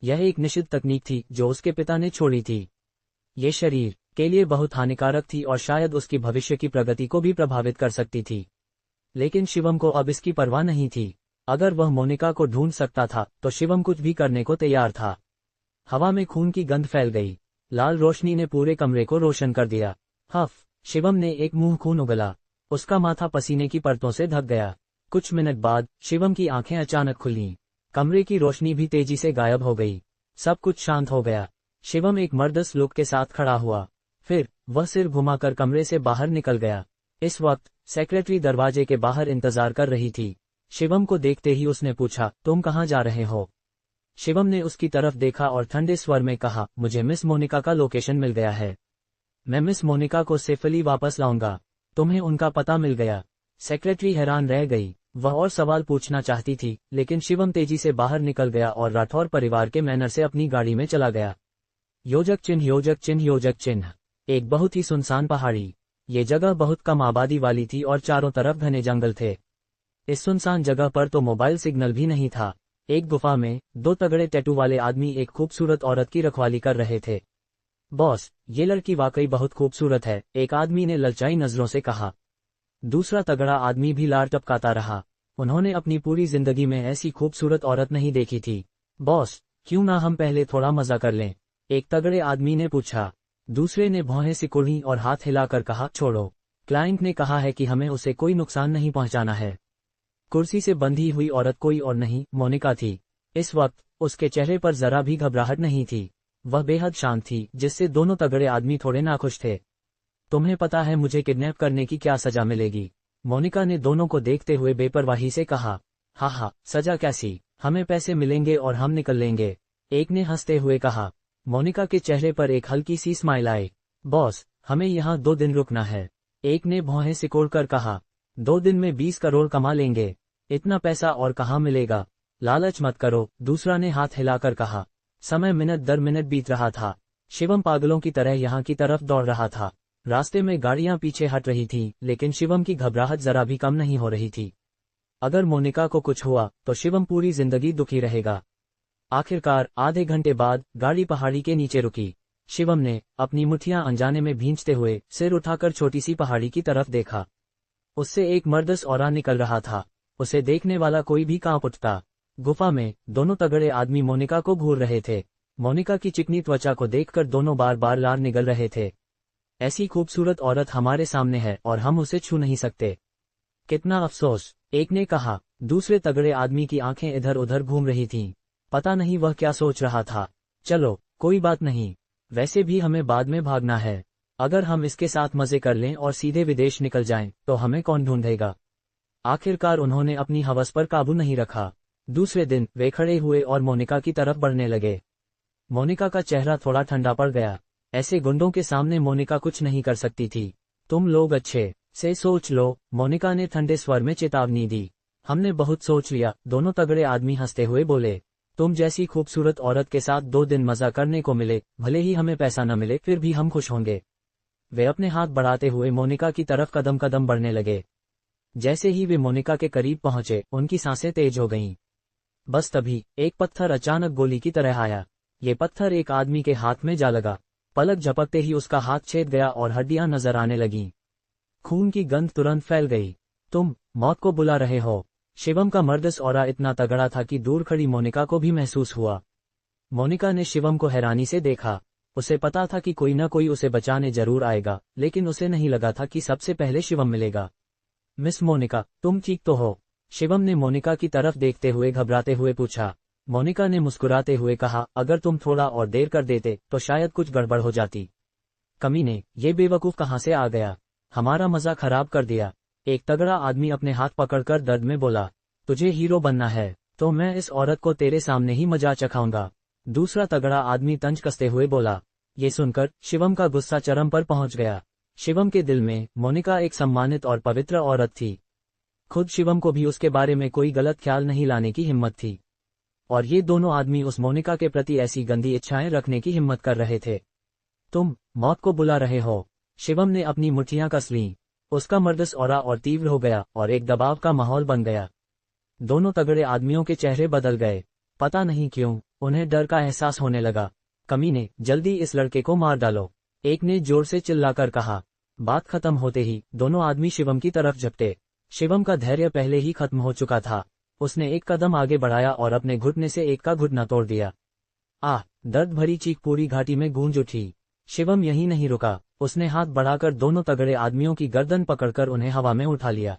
यह एक निषिद्ध तकनीक थी जो उसके पिता ने छोड़ी थी। ये शरीर के लिए बहुत हानिकारक थी और शायद उसकी भविष्य की प्रगति को भी प्रभावित कर सकती थी। लेकिन शिवम को अब इसकी परवाह नहीं थी। अगर वह मोनिका को ढूंढ सकता था तो शिवम कुछ भी करने को तैयार था। हवा में खून की गंध फैल गई। लाल रोशनी ने पूरे कमरे को रोशन कर दिया। हफ, शिवम ने एक मुंह खून उगला। उसका माथा पसीने की परतों से ढक गया। कुछ मिनट बाद शिवम की आंखें अचानक खुलीं। कमरे की रोशनी भी तेजी से गायब हो गई। सब कुछ शांत हो गया। शिवम एक मर्दस लुक के साथ खड़ा हुआ। फिर वह सिर घुमाकर कमरे से बाहर निकल गया। इस वक्त सेक्रेटरी दरवाजे के बाहर इंतजार कर रही थी। शिवम को देखते ही उसने पूछा, तुम कहाँ जा रहे हो? शिवम ने उसकी तरफ देखा और ठंडे स्वर में कहा, मुझे मिस मोनिका का लोकेशन मिल गया है। मैं मिस मोनिका को सेफली वापस लाऊंगा। तुम्हें उनका पता मिल गया? सेक्रेटरी हैरान रह गई। वह और सवाल पूछना चाहती थी, लेकिन शिवम तेजी से बाहर निकल गया और राठौर परिवार के मैनर से अपनी गाड़ी में चला गया। योजक चिन्ह योजक चिन्ह योजक चिन्ह। एक बहुत ही सुनसान पहाड़ी। ये जगह बहुत कम आबादी वाली थी और चारों तरफ घने जंगल थे। इस सुनसान जगह पर तो मोबाइल सिग्नल भी नहीं था। एक गुफा में दो तगड़े टैटू वाले आदमी एक खूबसूरत औरत की रखवाली कर रहे थे। बॉस, ये लड़की वाकई बहुत खूबसूरत है, एक आदमी ने ललचाई नजरों से कहा। दूसरा तगड़ा आदमी भी लार टपकाता रहा। उन्होंने अपनी पूरी जिंदगी में ऐसी खूबसूरत औरत नहीं देखी थी। बॉस, क्यों ना हम पहले थोड़ा मजा कर लें? एक तगड़े आदमी ने पूछा। दूसरे ने भौहें सिकुड़ी और हाथ हिलाकर कहा, छोड़ो। क्लाइंट ने कहा है कि हमें उसे कोई नुकसान नहीं पहुंचाना है। कुर्सी से बंधी हुई औरत कोई और नहीं, मोनिका थी। इस वक्त उसके चेहरे पर जरा भी घबराहट नहीं थी। वह बेहद शांत थी, जिससे दोनों तगड़े आदमी थोड़े नाखुश थे। तुम्हें पता है मुझे किडनैप करने की क्या सजा मिलेगी? मोनिका ने दोनों को देखते हुए बेपरवाही से कहा। हाँ, सजा कैसी? हमें पैसे मिलेंगे और हम निकल लेंगे, एक ने हंसते हुए कहा। मोनिका के चेहरे पर एक हल्की सी स्माइल आई। बॉस, हमें यहाँ 2 दिन रुकना है, एक ने भौहें सिकोड़कर कहा। 2 दिन में 20 करोड़ कमा लेंगे, इतना पैसा और कहाँ मिलेगा? लालच मत करो, दूसरा ने हाथ हिलाकर कहा। समय मिनट दर मिनट बीत रहा था। शिवम पागलों की तरह यहाँ की तरफ दौड़ रहा था। रास्ते में गाड़ियां पीछे हट रही थीं, लेकिन शिवम की घबराहट जरा भी कम नहीं हो रही थी। अगर मोनिका को कुछ हुआ तो शिवम पूरी जिंदगी दुखी रहेगा। आखिरकार आधे घंटे बाद गाड़ी पहाड़ी के नीचे रुकी। शिवम ने अपनी मुट्ठियां अनजाने में भींचते हुए सिर उठाकर छोटी सी पहाड़ी की तरफ देखा। उससे एक मर्दस ऑरा निकल रहा था। उसे देखने वाला कोई भी कांप उठता। गुफा में दोनों तगड़े आदमी मोनिका को घूर रहे थे। मोनिका की चिकनी त्वचा को देखकर दोनों बार बार लार निगल रहे थे। ऐसी खूबसूरत औरत हमारे सामने है और हम उसे छू नहीं सकते। कितना अफसोस, एक ने कहा। दूसरे तगड़े आदमी की आंखें इधर उधर घूम रही थीं। पता नहीं वह क्या सोच रहा था। चलो, कोई बात नहीं, वैसे भी हमें बाद में भागना है। अगर हम इसके साथ मजे कर लें और सीधे विदेश निकल जाएं, तो हमें कौन ढूंढेगा? आखिरकार उन्होंने अपनी हवस पर काबू नहीं रखा। दूसरे दिन वे खड़े हुए और मोनिका की तरफ बढ़ने लगे। मोनिका का चेहरा थोड़ा ठंडा पड़ गया। ऐसे गुंडों के सामने मोनिका कुछ नहीं कर सकती थी। तुम लोग अच्छे से सोच लो, मोनिका ने ठंडे स्वर में चेतावनी दी। हमने बहुत सोच लिया, दोनों तगड़े आदमी हंसते हुए बोले। तुम जैसी खूबसूरत औरत के साथ 2 दिन मजा करने को मिले, भले ही हमें पैसा न मिले फिर भी हम खुश होंगे। वे अपने हाथ बढ़ाते हुए मोनिका की तरफ कदम कदम बढ़ने लगे। जैसे ही वे मोनिका के करीब पहुंचे, उनकी सांसें तेज हो गईं। बस तभी एक पत्थर अचानक गोली की तरह आया। ये पत्थर एक आदमी के हाथ में जा लगा। पलक झपकते ही उसका हाथ छेद गया और हड्डियां नजर आने लगीं। खून की गंध तुरंत फैल गई। तुम मौत को बुला रहे हो। शिवम का मर्दस ऑरा इतना तगड़ा था कि दूर खड़ी मोनिका को भी महसूस हुआ। मोनिका ने शिवम को हैरानी से देखा। उसे पता था कि कोई न कोई उसे बचाने जरूर आएगा, लेकिन उसे नहीं लगा था कि सबसे पहले शिवम मिलेगा। मिस मोनिका, तुम ठीक तो हो? शिवम ने मोनिका की तरफ देखते हुए घबराते हुए पूछा। मोनिका ने मुस्कुराते हुए कहा, अगर तुम थोड़ा और देर कर देते तो शायद कुछ गड़बड़ हो जाती। कमीने, ये बेवकूफ कहाँ से आ गया? हमारा मजा खराब कर दिया। एक तगड़ा आदमी अपने हाथ पकड़कर दर्द में बोला। तुझे हीरो बनना है तो मैं इस औरत को तेरे सामने ही मजा चखाऊंगा। दूसरा तगड़ा आदमी तंज कसते हुए बोला। ये सुनकर शिवम का गुस्सा चरम पर पहुंच गया। शिवम के दिल में मोनिका एक सम्मानित और पवित्र औरत थी। खुद शिवम को भी उसके बारे में कोई गलत ख्याल नहीं लाने की हिम्मत थी, और ये दोनों आदमी उस मोनिका के प्रति ऐसी गंदी इच्छाएं रखने की हिम्मत कर रहे थे। तुम मौत को बुला रहे हो। शिवम ने अपनी मुट्ठियां कस लीं। उसका मर्दस ऑरा और तीव्र हो गया और एक दबाव का माहौल बन गया। दोनों तगड़े आदमियों के चेहरे बदल गए। पता नहीं क्यों उन्हें डर का एहसास होने लगा। कमीने, जल्दी इस लड़के को मार डालो, एक ने जोर से चिल्लाकर कहा। बात खत्म होते ही दोनों आदमी शिवम की तरफ झपटे। शिवम का धैर्य पहले ही खत्म हो चुका था। उसने एक कदम आगे बढ़ाया और अपने घुटने से एक का घुटना तोड़ दिया। दर्द भरी चीख पूरी घाटी में गूंज उठी। शिवम यहीं नहीं रुका। उसने हाथ बढ़ाकर दोनों तगड़े आदमियों की गर्दन पकड़कर उन्हें हवा में उठा लिया।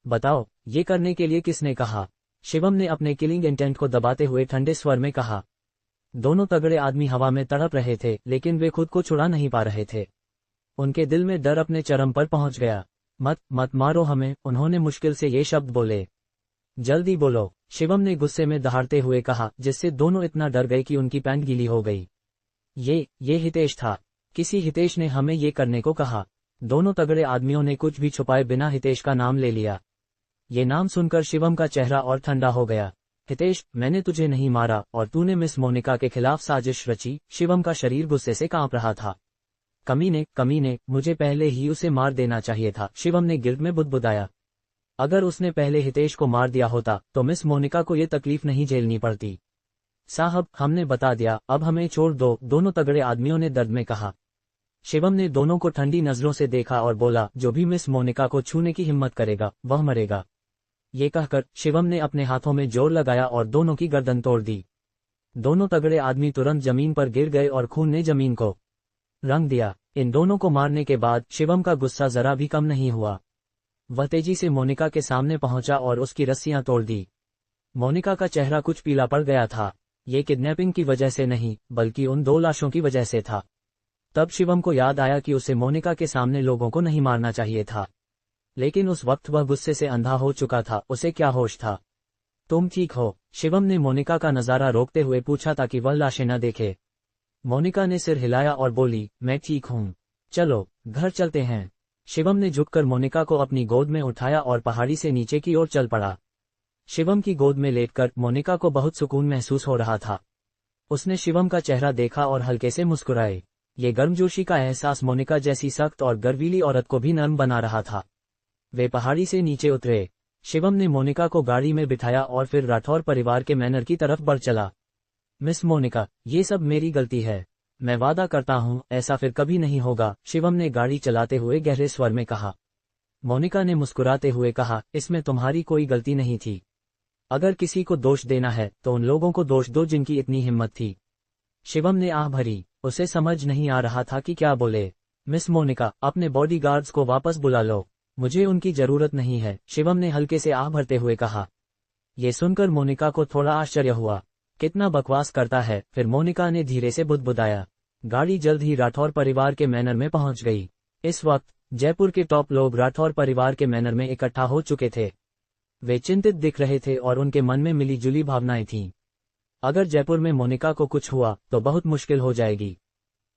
बताओ, ये करने के लिए किसने कहा? शिवम ने अपने किलिंग इंटेंट को दबाते हुए ठंडे स्वर में कहा। दोनों तगड़े आदमी हवा में तड़प रहे थे, लेकिन वे खुद को छुड़ा नहीं पा रहे थे। उनके दिल में डर अपने चरम पर पहुंच गया। मत मारो हमें, उन्होंने मुश्किल से ये शब्द बोले। जल्दी बोलो, शिवम ने गुस्से में दहाड़ते हुए कहा, जिससे दोनों इतना डर गए कि उनकी पैंट गीली हो गई। ये हितेश था। किसी हितेश ने हमें ये करने को कहा। दोनों तगड़े आदमियों ने कुछ भी छुपाए बिना हितेश का नाम ले लिया। ये नाम सुनकर शिवम का चेहरा और ठंडा हो गया। हितेश, मैंने तुझे नहीं मारा और तूने मिस मोनिका के खिलाफ साजिश रची। शिवम का शरीर गुस्से से कांप रहा था। कमीने, मुझे पहले ही उसे मार देना चाहिए था, शिवम ने गिल्ट में बुदबुदाया। अगर उसने पहले हितेश को मार दिया होता तो मिस मोनिका को ये तकलीफ नहीं झेलनी पड़ती। साहब, हमने बता दिया, अब हमें छोड़ दो, दोनों तगड़े आदमियों ने दर्द में कहा। शिवम ने दोनों को ठंडी नजरों से देखा और बोला, जो भी मिस मोनिका को छूने की हिम्मत करेगा वह मरेगा। ये कहकर शिवम ने अपने हाथों में जोर लगाया और दोनों की गर्दन तोड़ दी। दोनों तगड़े आदमी तुरंत जमीन पर गिर गए और खून ने जमीन को रंग दिया। इन दोनों को मारने के बाद शिवम का गुस्सा जरा भी कम नहीं हुआ। वह तेजी से मोनिका के सामने पहुंचा और उसकी रस्सियां तोड़ दी। मोनिका का चेहरा कुछ पीला पड़ गया था। ये किडनैपिंग की वजह से नहीं, बल्कि उन 2 लाशों की वजह से था। तब शिवम को याद आया कि उसे मोनिका के सामने लोगों को नहीं मारना चाहिए था, लेकिन उस वक्त वह गुस्से से अंधा हो चुका था। उसे क्या होश था? तुम ठीक हो? शिवम ने मोनिका का नजारा रोकते हुए पूछा ताकि वह लाशें न देखे। मोनिका ने सिर हिलाया और बोली, मैं ठीक हूँ, चलो घर चलते हैं। शिवम ने झुककर मोनिका को अपनी गोद में उठाया और पहाड़ी से नीचे की ओर चल पड़ा। शिवम की गोद में लेटकर मोनिका को बहुत सुकून महसूस हो रहा था। उसने शिवम का चेहरा देखा और हल्के से मुस्कुराए। ये गर्मजोशी का एहसास मोनिका जैसी सख्त और गर्वीली औरत को भी नर्म बना रहा था। वे पहाड़ी से नीचे उतरे। शिवम ने मोनिका को गाड़ी में बिठाया और फिर राठौर परिवार के मैनर की तरफ बढ़ चला। मिस मोनिका, ये सब मेरी गलती है। मैं वादा करता हूँ ऐसा फिर कभी नहीं होगा, शिवम ने गाड़ी चलाते हुए गहरे स्वर में कहा। मोनिका ने मुस्कुराते हुए कहा, इसमें तुम्हारी कोई गलती नहीं थी। अगर किसी को दोष देना है तो उन लोगों को दोष दो जिनकी इतनी हिम्मत थी। शिवम ने आह भरी। उसे समझ नहीं आ रहा था कि क्या बोले। मिस मोनिका, अपने बॉडीगार्ड्स को वापस बुला लो, मुझे उनकी जरूरत नहीं है, शिवम ने हल्के से आह भरते हुए कहा। ये सुनकर मोनिका को थोड़ा आश्चर्य हुआ। कितना बकवास करता है, फिर मोनिका ने धीरे से बुदबुदाया। गाड़ी जल्द ही राठौर परिवार के मैनर में पहुंच गई। इस वक्त जयपुर के टॉप लोग राठौर परिवार के मैनर में इकट्ठा हो चुके थे। वे चिंतित दिख रहे थे और उनके मन में मिली जुली भावनाएं थीं। अगर जयपुर में मोनिका को कुछ हुआ तो बहुत मुश्किल हो जाएगी।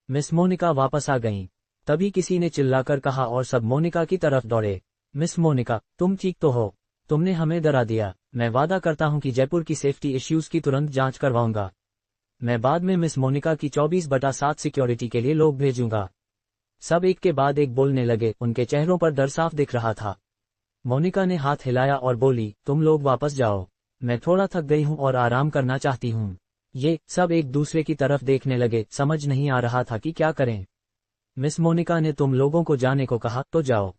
मिस मोनिका वापस आ गईं। तभी किसी ने चिल्लाकर कहा और सब मोनिका की तरफ दौड़े। मिस मोनिका, तुम ठीक तो हो? तुमने हमें डरा दिया। मैं वादा करता हूं कि जयपुर की सेफ्टी इश्यूज की तुरंत जांच करवाऊंगा। मैं बाद में मिस मोनिका की 24/7 सिक्योरिटी के लिए लोग भेजूंगा। सब एक के बाद एक बोलने लगे, उनके चेहरों पर डर साफ दिख रहा था। मोनिका ने हाथ हिलाया और बोली, तुम लोग वापस जाओ, मैं थोड़ा थक गई हूं और आराम करना चाहती हूं। ये सब एक दूसरे की तरफ देखने लगे, समझ नहीं आ रहा था कि क्या करें। मिस मोनिका ने तुम लोगों को जाने को कहा तो जाओ,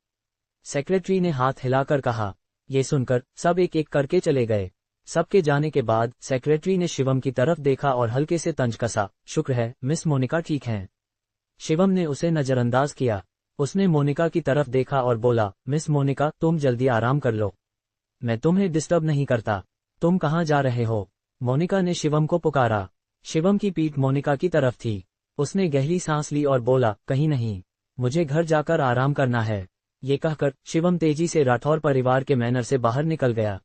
सेक्रेटरी ने हाथ हिलाकर कहा। ये सुनकर सब एक एक करके चले गए। सबके जाने के बाद सेक्रेटरी ने शिवम की तरफ देखा और हल्के से तंज कसा। शुक्र है मिस मोनिका ठीक हैं। शिवम ने उसे नजरअंदाज किया। उसने मोनिका की तरफ देखा और बोला, मिस मोनिका, तुम जल्दी आराम कर लो, मैं तुम्हें डिस्टर्ब नहीं करता। तुम कहाँ जा रहे हो? मोनिका ने शिवम को पुकारा। शिवम की पीठ मोनिका की तरफ थी। उसने गहरी सांस ली और बोला, कहीं नहीं, मुझे घर जाकर आराम करना है। ये कहकर शिवम तेजी से राठौर परिवार के मैनर से बाहर निकल गया।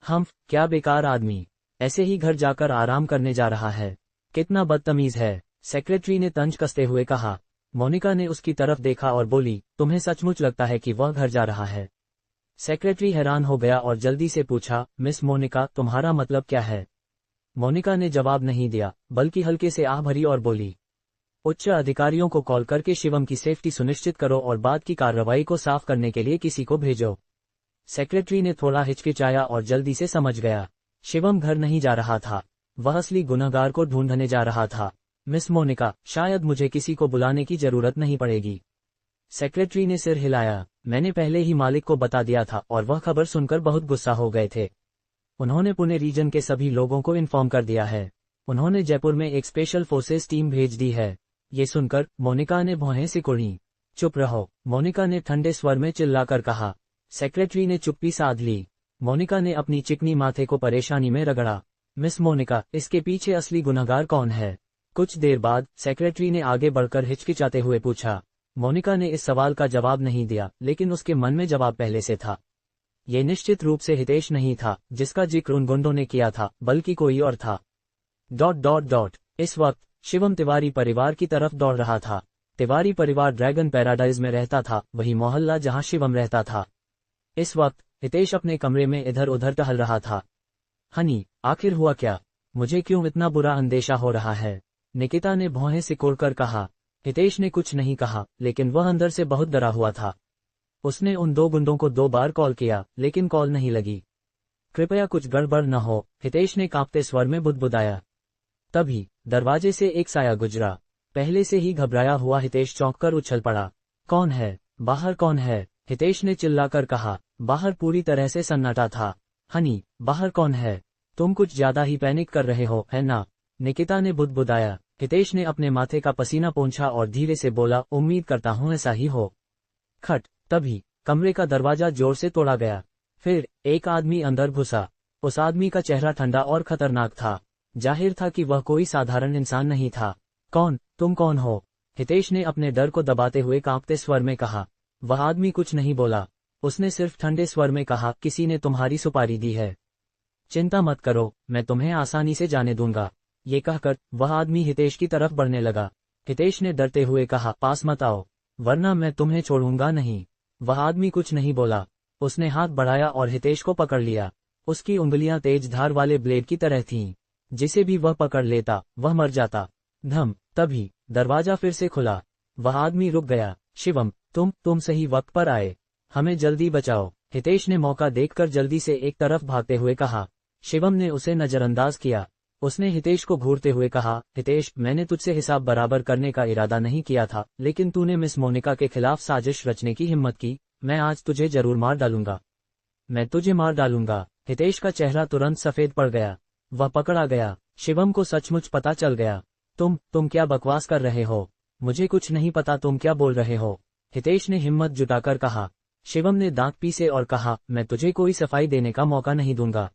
क्या बेकार आदमी, ऐसे ही घर जाकर आराम करने जा रहा है, कितना बदतमीज है, सेक्रेटरी ने तंज कसते हुए कहा। मोनिका ने उसकी तरफ देखा और बोली, तुम्हें सचमुच लगता है कि वह घर जा रहा है? सेक्रेटरी हैरान हो गया और जल्दी से पूछा, मिस मोनिका, तुम्हारा मतलब क्या है? मोनिका ने जवाब नहीं दिया, बल्कि हल्के से आह भरी और बोली, उच्च अधिकारियों को कॉल करके शिवम की सेफ्टी सुनिश्चित करो और बाद की कार्रवाई को साफ करने के लिए किसी को भेजो। सेक्रेटरी ने थोड़ा हिचकिचाया और जल्दी से समझ गया। शिवम घर नहीं जा रहा था, वह असली गुनहगार को ढूंढने जा रहा था। मिस मोनिका, शायद मुझे किसी को बुलाने की जरूरत नहीं पड़ेगी। सेक्रेटरी ने सिर हिलाया। मैंने पहले ही मालिक को बता दिया था और वह खबर सुनकर बहुत गुस्सा हो गए थे। उन्होंने पुणे रीजन के सभी लोगों को इन्फॉर्म कर दिया है। उन्होंने जयपुर में एक स्पेशल फोर्सेस टीम भेज दी है। ये सुनकर मोनिका ने भौहें सिकुड़ी। चुप रहो, मोनिका ने ठंडे स्वर में चिल्लाकर कहा। सेक्रेटरी ने चुप्पी साध ली। मोनिका ने अपनी चिकनी माथे को परेशानी में रगड़ा। मिस मोनिका, इसके पीछे असली गुनहगार कौन है? कुछ देर बाद सेक्रेटरी ने आगे बढ़कर हिचकिचाते हुए पूछा। मोनिका ने इस सवाल का जवाब नहीं दिया, लेकिन उसके मन में जवाब पहले से था। ये निश्चित रूप से हितेश नहीं था जिसका जिक्र उन गुंडों ने किया था, बल्कि कोई और था। ... इस वक्त शिवम तिवारी परिवार की तरफ दौड़ रहा था। तिवारी परिवार ड्रैगन पैराडाइज में रहता था, वही मोहल्ला जहां शिवम रहता था। इस वक्त हितेश अपने कमरे में इधर उधर टहल रहा था। हनी, आखिर हुआ क्या? मुझे क्यों इतना बुरा अंदेशा हो रहा है? निकिता ने भौहें सिकोड़कर कहा। हितेश ने कुछ नहीं कहा, लेकिन वह अंदर से बहुत डरा हुआ था। उसने उन 2 गुंडों को 2 बार कॉल किया, लेकिन कॉल नहीं लगी। कृपया कुछ गड़बड़ न हो, हितेश ने कांपते स्वर में बुदबुदाया। तभी दरवाजे से एक साया गुजरा। पहले से ही घबराया हुआ हितेश चौंककर उछल पड़ा। कौन है? बाहर कौन है? हितेश ने चिल्लाकर कहा। बाहर पूरी तरह से सन्नाटा था। हनी, बाहर कौन है? तुम कुछ ज्यादा ही पैनिक कर रहे हो, है ना? निकिता ने बुदबुदाया। हितेश ने अपने माथे का पसीना पोंछा और धीरे से बोला, उम्मीद करता हूं ऐसा ही हो। खट। तभी कमरे का दरवाजा जोर से तोड़ा गया। फिर एक आदमी अंदर घुसा। उस आदमी का चेहरा ठंडा और खतरनाक था। जाहिर था कि वह कोई साधारण इंसान नहीं था। कौन? तुम कौन हो? हितेश ने अपने डर को दबाते हुए कांपते स्वर में कहा। वह आदमी कुछ नहीं बोला। उसने सिर्फ ठंडे स्वर में कहा, किसी ने तुम्हारी सुपारी दी है। चिंता मत करो, मैं तुम्हें आसानी से जाने दूंगा। ये कहकर वह आदमी हितेश की तरफ बढ़ने लगा। हितेश ने डरते हुए कहा, पास मत आओ, वरना मैं तुम्हें छोड़ूंगा नहीं। वह आदमी कुछ नहीं बोला। उसने हाथ बढ़ाया और हितेश को पकड़ लिया। उसकी उंगलियां तेज धार वाले ब्लेड की तरह थीं। जिसे भी वह पकड़ लेता, वह मर जाता। धम। तभी दरवाजा फिर से खुला। वह आदमी रुक गया। शिवम, तुम सही वक्त पर आए। हमें जल्दी बचाओ। हितेश ने मौका देखकर जल्दी से एक तरफ भागते हुए कहा। शिवम ने उसे नजरअंदाज किया। उसने हितेश को घूरते हुए कहा, हितेश, मैंने तुझसे हिसाब बराबर करने का इरादा नहीं किया था, लेकिन तूने मिस मोनिका के खिलाफ साजिश रचने की हिम्मत की। मैं आज तुझे जरूर मार डालूंगा। मैं तुझे मार डालूंगा। हितेश का चेहरा तुरंत सफेद पड़ गया। वह पकड़ा गया। शिवम को सचमुच पता चल गया। तुम क्या बकवास कर रहे हो? मुझे कुछ नहीं पता तुम क्या बोल रहे हो, हितेश ने हिम्मत जुटाकर कहा। शिवम ने दांत पीसे और कहा, मैं तुझे कोई सफाई देने का मौका नहीं दूंगा।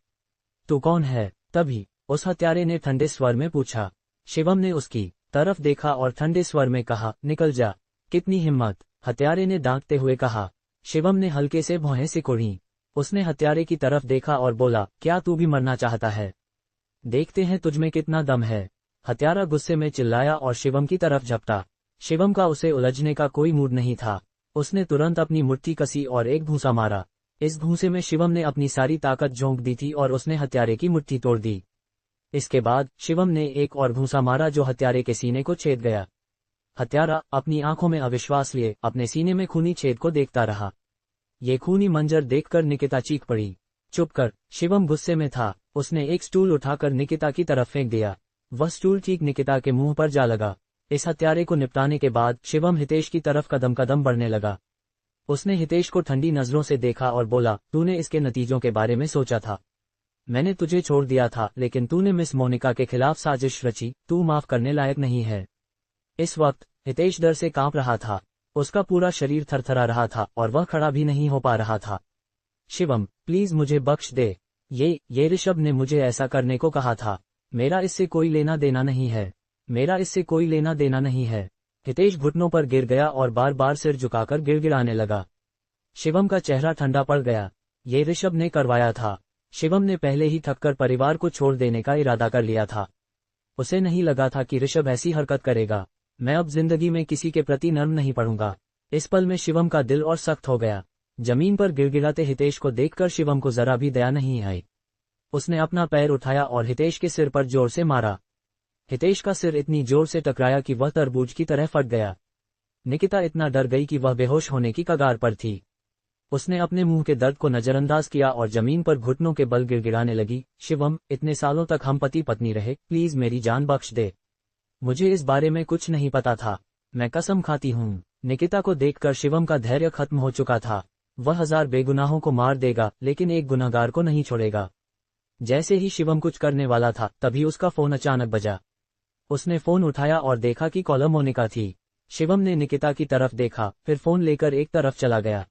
तू कौन है? तभी उस हत्यारे ने ठंडे स्वर में पूछा। शिवम ने उसकी तरफ देखा और ठंडे स्वर में कहा, निकल जा। कितनी हिम्मत? हत्यारे ने दांतते हुए कहा। शिवम ने हल्के से भौहें सिकोड़ी। उसने हत्यारे की तरफ देखा और बोला, क्या तू भी मरना चाहता है? देखते हैं तुझमें कितना दम है। हत्यारा गुस्से में चिल्लाया और शिवम की तरफ झपटा। शिवम का उसे उलझने का कोई मूड नहीं था। उसने तुरंत अपनी मुट्ठी कसी और एक घूंसा मारा। इस घूंसे में शिवम ने अपनी सारी ताकत झोंक दी थी और उसने हत्यारे की मुट्ठी तोड़ दी। इसके बाद शिवम ने एक और घूंसा मारा जो हत्यारे के सीने को छेद गया। हत्यारा अपनी आंखों में अविश्वास लिए अपने सीने में खूनी छेद को देखता रहा। ये खूनी मंजर देखकर निकिता चीख पड़ी। चुप कर, शिवम गुस्से में था। उसने एक स्टूल उठाकर निकिता की तरफ फेंक दिया। वह स्टूल ठीक निकिता के मुंह पर जा लगा। इस हत्यारे को निपटाने के बाद शिवम हितेश की तरफ कदम कदम बढ़ने लगा। उसने हितेश को ठंडी नजरों से देखा और बोला, तूने इसके नतीजों के बारे में सोचा था? मैंने तुझे छोड़ दिया था, लेकिन तूने मिस मोनिका के खिलाफ साजिश रची। तू माफ करने लायक नहीं है। इस वक्त हितेश डर से कांप रहा था। उसका पूरा शरीर थरथरा रहा था और वह खड़ा भी नहीं हो पा रहा था। शिवम, प्लीज मुझे बख्श दे। ये ऋषभ ने मुझे ऐसा करने को कहा था। मेरा इससे कोई लेना देना नहीं है। मेरा इससे कोई लेना देना नहीं है। हितेश घुटनों पर गिर गया और बार बार सिर झुकाकर गिड़गिड़ाने लगा। शिवम का चेहरा ठंडा पड़ गया। ये ऋषभ ने करवाया था। शिवम ने पहले ही थककर परिवार को छोड़ देने का इरादा कर लिया था। उसे नहीं लगा था कि ऋषभ ऐसी हरकत करेगा। मैं अब जिंदगी में किसी के प्रति नर्म नहीं पड़ूंगा। इस पल में शिवम का दिल और सख्त हो गया। जमीन पर गिड़गिड़ाते हितेश को देखकर शिवम को जरा भी दया नहीं आई। उसने अपना पैर उठाया और हितेश के सिर पर जोर से मारा। हितेश का सिर इतनी जोर से टकराया कि वह तरबूज की तरह फट गया। निकिता इतना डर गई कि वह बेहोश होने की कगार पर थी। उसने अपने मुंह के दर्द को नजरअंदाज किया और जमीन पर घुटनों के बल गिड़गिड़ाने लगी। शिवम, इतने सालों तक हम पति पत्नी रहे, प्लीज मेरी जान बख्श दे। मुझे इस बारे में कुछ नहीं पता था। मैं कसम खाती हूँ। निकिता को देखकर शिवम का धैर्य खत्म हो चुका था। वह 1000 बेगुनाहों को मार देगा, लेकिन एक गुनहगार को नहीं छोड़ेगा। जैसे ही शिवम कुछ करने वाला था, तभी उसका फोन अचानक बजा। उसने फोन उठाया और देखा कि कॉलर मोनिका थी। शिवम ने निकिता की तरफ देखा, फिर फोन लेकर एक तरफ चला गया।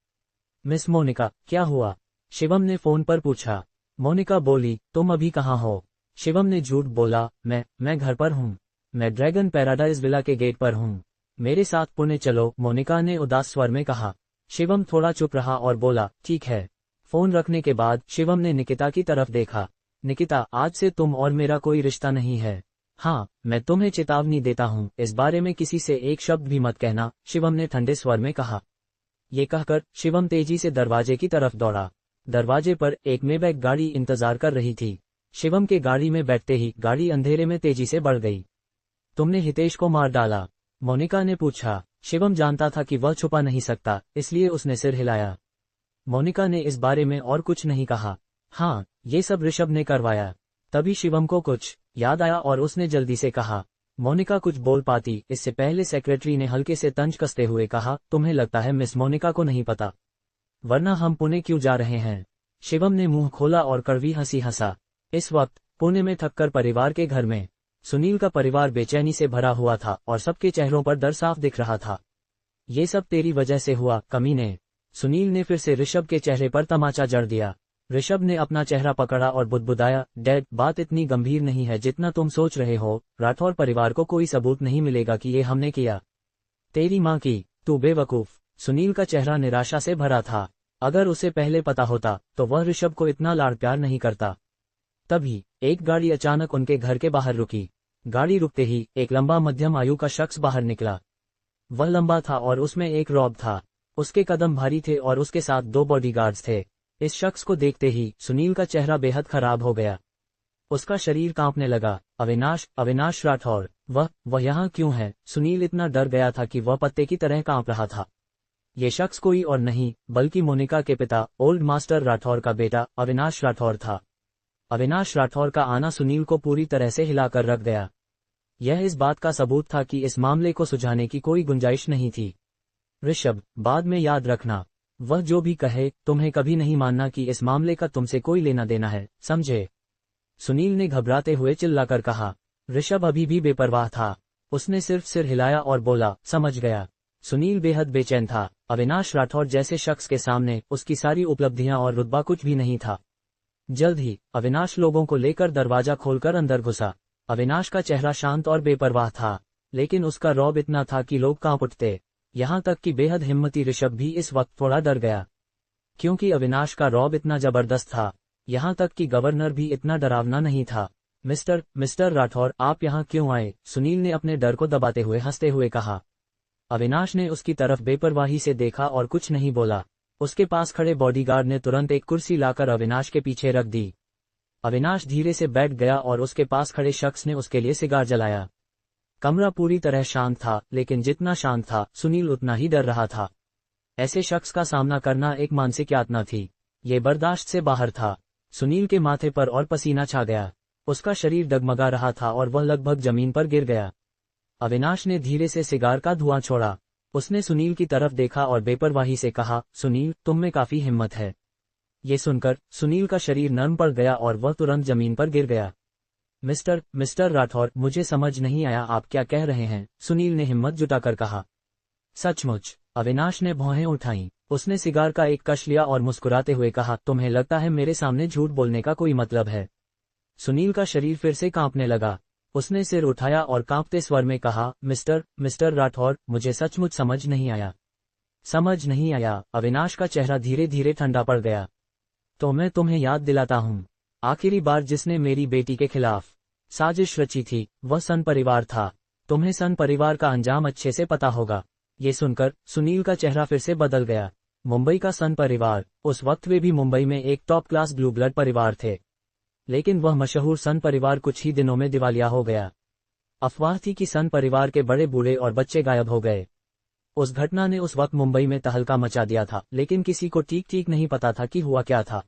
मिस मोनिका, क्या हुआ? शिवम ने फोन पर पूछा। मोनिका बोली, तुम अभी कहाँ हो? शिवम ने झूठ बोला, मैं घर पर हूँ। मैं ड्रैगन पैराडाइज विला के गेट पर हूँ। मेरे साथ पुणे चलो, मोनिका ने उदास स्वर में कहा। शिवम थोड़ा चुप रहा और बोला, ठीक है। फोन रखने के बाद शिवम ने निकिता की तरफ देखा। निकिता, आज से तुम और मेरा कोई रिश्ता नहीं है। हाँ, मैं तुम्हें चेतावनी देता हूँ, इस बारे में किसी से एक शब्द भी मत कहना, शिवम ने ठंडे स्वर में कहा। ये कहकर शिवम तेजी से दरवाजे की तरफ दौड़ा। दरवाजे पर एक मेबैक गाड़ी इंतजार कर रही थी। शिवम के गाड़ी में बैठते ही गाड़ी अंधेरे में तेजी से बढ़ गई। तुमने हितेश को मार डाला? मोनिका ने पूछा। शिवम जानता था कि वह छुपा नहीं सकता, इसलिए उसने सिर हिलाया। मोनिका ने इस बारे में और कुछ नहीं कहा। हाँ, ये सब ऋषभ ने करवाया। तभी शिवम को कुछ याद आया और उसने जल्दी से कहा। मोनिका कुछ बोल पाती इससे पहले सेक्रेटरी ने हल्के से तंज कसते हुए कहा, तुम्हें लगता है मिस मोनिका को नहीं पता? वरना हम पुणे क्यों जा रहे हैं? शिवम ने मुंह खोला और कड़वी हंसी हंसा। इस वक्त पुणे में ठक्कर परिवार के घर में सुनील का परिवार बेचैनी से भरा हुआ था और सबके चेहरों पर डर साफ दिख रहा था। ये सब तेरी वजह से हुआ, कमीने। सुनील ने फिर से ऋषभ के चेहरे पर तमाचा जड़ दिया। ऋषभ ने अपना चेहरा पकड़ा और बुदबुदाया, डैड, बात इतनी गंभीर नहीं है जितना तुम सोच रहे हो। राठौर परिवार को कोई सबूत नहीं मिलेगा कि ये हमने किया। तेरी माँ की। तू बेवकूफ। सुनील का चेहरा निराशा से भरा था। अगर उसे पहले पता होता तो वह ऋषभ को इतना लाड़ प्यार नहीं करता। तभी एक गाड़ी अचानक उनके घर के बाहर रुकी। गाड़ी रुकते ही एक लंबा मध्यम आयु का शख्स बाहर निकला। वह लंबा था और उसमें एक रॉब था। उसके कदम भारी थे और उसके साथ 2 बॉडीगार्ड्स थे। इस शख्स को देखते ही सुनील का चेहरा बेहद खराब हो गया। उसका शरीर कांपने लगा। अविनाश राठौर, वह यहाँ क्यों है? सुनील इतना डर गया था कि वह पत्ते की तरह कांप रहा था। ये शख्स कोई और नहीं बल्कि मोनिका के पिता ओल्ड मास्टर राठौर का बेटा अविनाश राठौर था। अविनाश राठौर का आना सुनील को पूरी तरह से हिलाकर रख गया। यह इस बात का सबूत था कि इस मामले को सुलझाने की कोई गुंजाइश नहीं थी। ऋषभ, बाद में याद रखना, वह जो भी कहे तुम्हें कभी नहीं मानना कि इस मामले का तुमसे कोई लेना देना है, समझे? सुनील ने घबराते हुए चिल्लाकर कहा। ऋषभ अभी भी बेपरवाह था। उसने सिर्फ सिर हिलाया और बोला, समझ गया। सुनील बेहद बेचैन था। अविनाश राठौर जैसे शख्स के सामने उसकी सारी उपलब्धियां और रुतबा कुछ भी नहीं था। जल्द ही अविनाश लोगों को लेकर दरवाजा खोलकर अंदर घुसा। अविनाश का चेहरा शांत और बेपरवाह था, लेकिन उसका रौब इतना था कि लोग कांप उठते। यहाँ तक कि बेहद हिम्मती ऋषभ भी इस वक्त थोड़ा डर गया, क्योंकि अविनाश का रौब इतना जबरदस्त था। यहाँ तक कि गवर्नर भी इतना डरावना नहीं था। मिस्टर राठौर, आप यहाँ क्यों आए? सुनील ने अपने डर को दबाते हुए हंसते हुए कहा। अविनाश ने उसकी तरफ बेपरवाही से देखा और कुछ नहीं बोला। उसके पास खड़े बॉडीगार्ड ने तुरंत एक कुर्सी लाकर अविनाश के पीछे रख दी। अविनाश धीरे से बैठ गया और उसके पास खड़े शख्स ने उसके लिए सिगार जलाया। कमरा पूरी तरह शांत था, लेकिन जितना शांत था सुनील उतना ही डर रहा था। ऐसे शख्स का सामना करना एक मानसिक यातना थी। ये बर्दाश्त से बाहर था। सुनील के माथे पर और पसीना छा गया। उसका शरीर डगमगा रहा था और वह लगभग जमीन पर गिर गया। अविनाश ने धीरे से सिगार का धुआं छोड़ा। उसने सुनील की तरफ देखा और बेपरवाही से कहा, सुनील, तुम में काफी हिम्मत है। ये सुनकर सुनील का शरीर नर्म पड़ गया और वह तुरंत जमीन पर गिर गया। मिस्टर राठौर, मुझे समझ नहीं आया आप क्या कह रहे हैं? सुनील ने हिम्मत जुटाकर कहा। सचमुच? अविनाश ने भौहें उठाईं। उसने सिगार का एक कश लिया और मुस्कुराते हुए कहा, तुम्हें लगता है मेरे सामने झूठ बोलने का कोई मतलब है? सुनील का शरीर फिर से कांपने लगा। उसने सिर उठाया और कांपते स्वर में कहा, मिस्टर राठौर, मुझे सचमुच समझ नहीं आया। अविनाश का चेहरा धीरे धीरे ठंडा पड़ गया। तो मैं तुम्हें याद दिलाता हूँ, आखिरी बार जिसने मेरी बेटी के खिलाफ साजिश रची थी वह सन परिवार था। तुम्हें सन परिवार का अंजाम अच्छे से पता होगा। ये सुनकर सुनील का चेहरा फिर से बदल गया। मुंबई का सन परिवार, उस वक्त वे भी मुंबई में एक टॉप क्लास ब्लू ब्लड परिवार थे, लेकिन वह मशहूर सन परिवार कुछ ही दिनों में दिवालिया हो गया। अफवाह थी कि सन परिवार के बड़े बूढ़े और बच्चे गायब हो गए। उस घटना ने उस वक्त मुंबई में तहलका मचा दिया था, लेकिन किसी को ठीक नहीं पता था कि हुआ क्या था।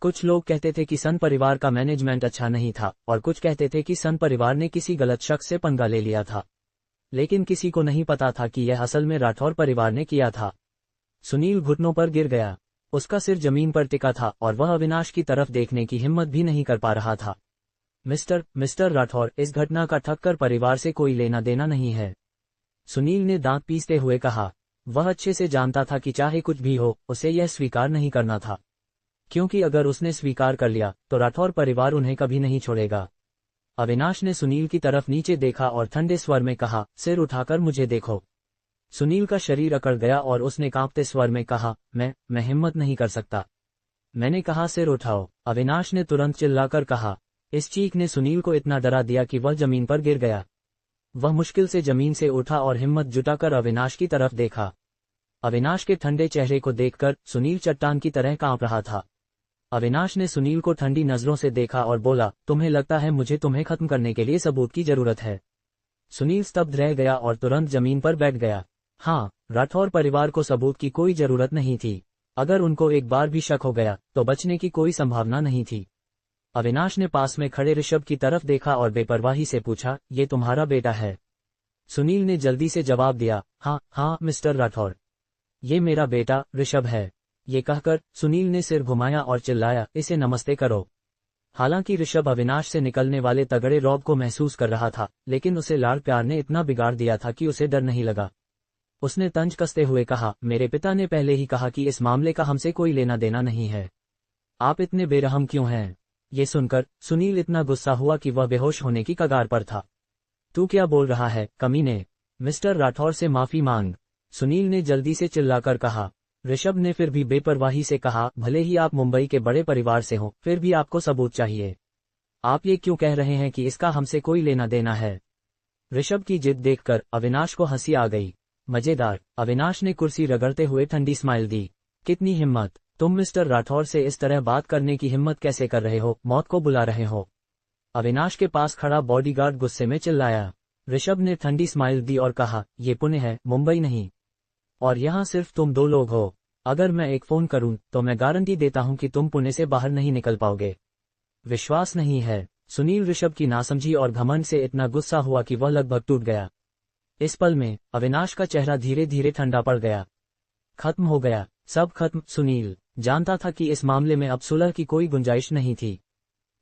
कुछ लोग कहते थे कि सन परिवार का मैनेजमेंट अच्छा नहीं था और कुछ कहते थे कि सन परिवार ने किसी गलत शख्स से पंगा ले लिया था, लेकिन किसी को नहीं पता था कि यह असल में राठौर परिवार ने किया था। सुनील घुटनों पर गिर गया। उसका सिर जमीन पर टिका था और वह अविनाश की तरफ देखने की हिम्मत भी नहीं कर पा रहा था। मिस्टर राठौर, इस घटना का ठक्कर परिवार से कोई लेना देना नहीं है, सुनील ने दांत पीसते हुए कहा। वह अच्छे से जानता था कि चाहे कुछ भी हो उसे यह स्वीकार नहीं करना था, क्योंकि अगर उसने स्वीकार कर लिया तो राठौर परिवार उन्हें कभी नहीं छोड़ेगा। अविनाश ने सुनील की तरफ नीचे देखा और ठंडे स्वर में कहा, सिर उठाकर मुझे देखो। सुनील का शरीर अकड़ गया और उसने कांपते स्वर में कहा, मैं हिम्मत नहीं कर सकता। मैंने कहा सिर उठाओ। अविनाश ने तुरंत चिल्लाकर कहा। इस चीख ने सुनील को इतना डरा दिया कि वह जमीन पर गिर गया। वह मुश्किल से जमीन से उठा और हिम्मत जुटाकर अविनाश की तरफ देखा। अविनाश के ठंडे चेहरे को देखकर सुनील चट्टान की तरह कांप रहा था। अविनाश ने सुनील को ठंडी नजरों से देखा और बोला, तुम्हें लगता है मुझे तुम्हें खत्म करने के लिए सबूत की जरूरत है? सुनील स्तब्ध रह गया और तुरंत जमीन पर बैठ गया। हाँ, राठौर परिवार को सबूत की कोई जरूरत नहीं थी। अगर उनको एक बार भी शक हो गया तो बचने की कोई संभावना नहीं थी। अविनाश ने पास में खड़े ऋषभ की तरफ देखा और बेपरवाही से पूछा, ये तुम्हारा बेटा है? सुनील ने जल्दी से जवाब दिया, हाँ मिस्टर राठौर, ये मेरा बेटा ऋषभ है। ये कहकर सुनील ने सिर घुमाया और चिल्लाया, इसे नमस्ते करो। हालांकि ऋषभ अविनाश से निकलने वाले तगड़े रौब को महसूस कर रहा था, लेकिन उसे लाड़ प्यार ने इतना बिगाड़ दिया था कि उसे डर नहीं लगा। उसने तंज कसते हुए कहा, मेरे पिता ने पहले ही कहा कि इस मामले का हमसे कोई लेना देना नहीं है। आप इतने बेरहम क्यों हैं? ये सुनकर सुनील इतना गुस्सा हुआ कि वह बेहोश होने की कगार पर था। तू क्या बोल रहा है कमीने? मिस्टर राठौर से माफी मांग, सुनील ने जल्दी से चिल्लाकर कहा। ऋषभ ने फिर भी बेपरवाही से कहा, भले ही आप मुंबई के बड़े परिवार से हो, फिर भी आपको सबूत चाहिए। आप ये क्यों कह रहे हैं कि इसका हमसे कोई लेना देना है? ऋषभ की जिद देखकर अविनाश को हंसी आ गई। मजेदार, अविनाश ने कुर्सी रगड़ते हुए ठंडी स्माइल दी। कितनी हिम्मत! तुम मिस्टर राठौर से इस तरह बात करने की हिम्मत कैसे कर रहे हो? मौत को बुला रहे हो? अविनाश के पास खड़ा बॉडीगार्ड गुस्से में चिल्लाया। ऋषभ ने ठंडी स्माइल दी और कहा, ये पुणे है, मुंबई नहीं। और यहाँ सिर्फ तुम दो लोग हो। अगर मैं एक फोन करूं तो मैं गारंटी देता हूं कि तुम पुणे से बाहर नहीं निकल पाओगे। विश्वास नहीं है? सुनील ऋषभ की नासमझी और घमंड से इतना गुस्सा हुआ कि वह लगभग टूट गया। इस पल में अविनाश का चेहरा धीरे धीरे ठंडा पड़ गया। खत्म हो गया, सब खत्म। सुनील जानता था कि इस मामले में अब सुलह की कोई गुंजाइश नहीं थी।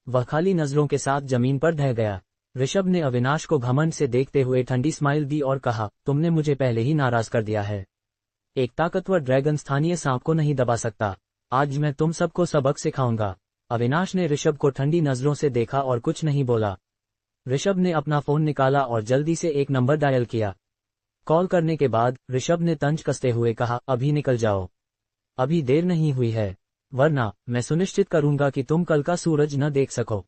वह खाली नजरों के साथ जमीन पर ढह गया। ऋषभ ने अविनाश को घमंड से देखते हुए ठंडी स्माइल दी और कहा, तुमने मुझे पहले ही नाराज कर दिया है। एक ताकतवर ड्रैगन स्थानीय सांप को नहीं दबा सकता। आज मैं तुम सबको सबक सिखाऊंगा। अविनाश ने ऋषभ को ठंडी नजरों से देखा और कुछ नहीं बोला। ऋषभ ने अपना फोन निकाला और जल्दी से एक नंबर डायल किया। कॉल करने के बाद ऋषभ ने तंज कसते हुए कहा, अभी निकल जाओ, अभी देर नहीं हुई है, वरना मैं सुनिश्चित करूंगा कि तुम कल का सूरज न देख सको।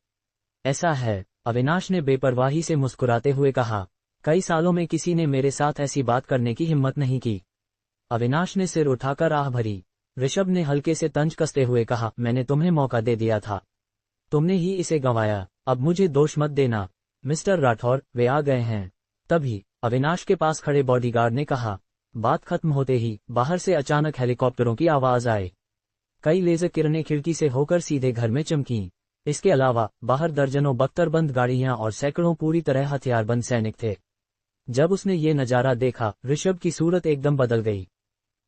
ऐसा है? अविनाश ने बेपरवाही से मुस्कुराते हुए कहा, कई सालों में किसी ने मेरे साथ ऐसी बात करने की हिम्मत नहीं की। अविनाश ने सिर उठाकर आह भरी। ऋषभ ने हल्के से तंज कसते हुए कहा, मैंने तुम्हें मौका दे दिया था, तुमने ही इसे गंवाया। अब मुझे दोष मत देना। मिस्टर राठौर, वे आ गए हैं। तभी अविनाश के पास खड़े बॉडीगार्ड ने कहा। बात खत्म होते ही बाहर से अचानक हेलीकॉप्टरों की आवाज आई। कई लेजर किरणें खिड़की से होकर सीधे घर में चमकीं। इसके अलावा बाहर दर्जनों बख्तरबंद गाड़ियां और सैकड़ों पूरी तरह हथियारबंद सैनिक थे। जब उसने ये नजारा देखा, ऋषभ की सूरत एकदम बदल गई।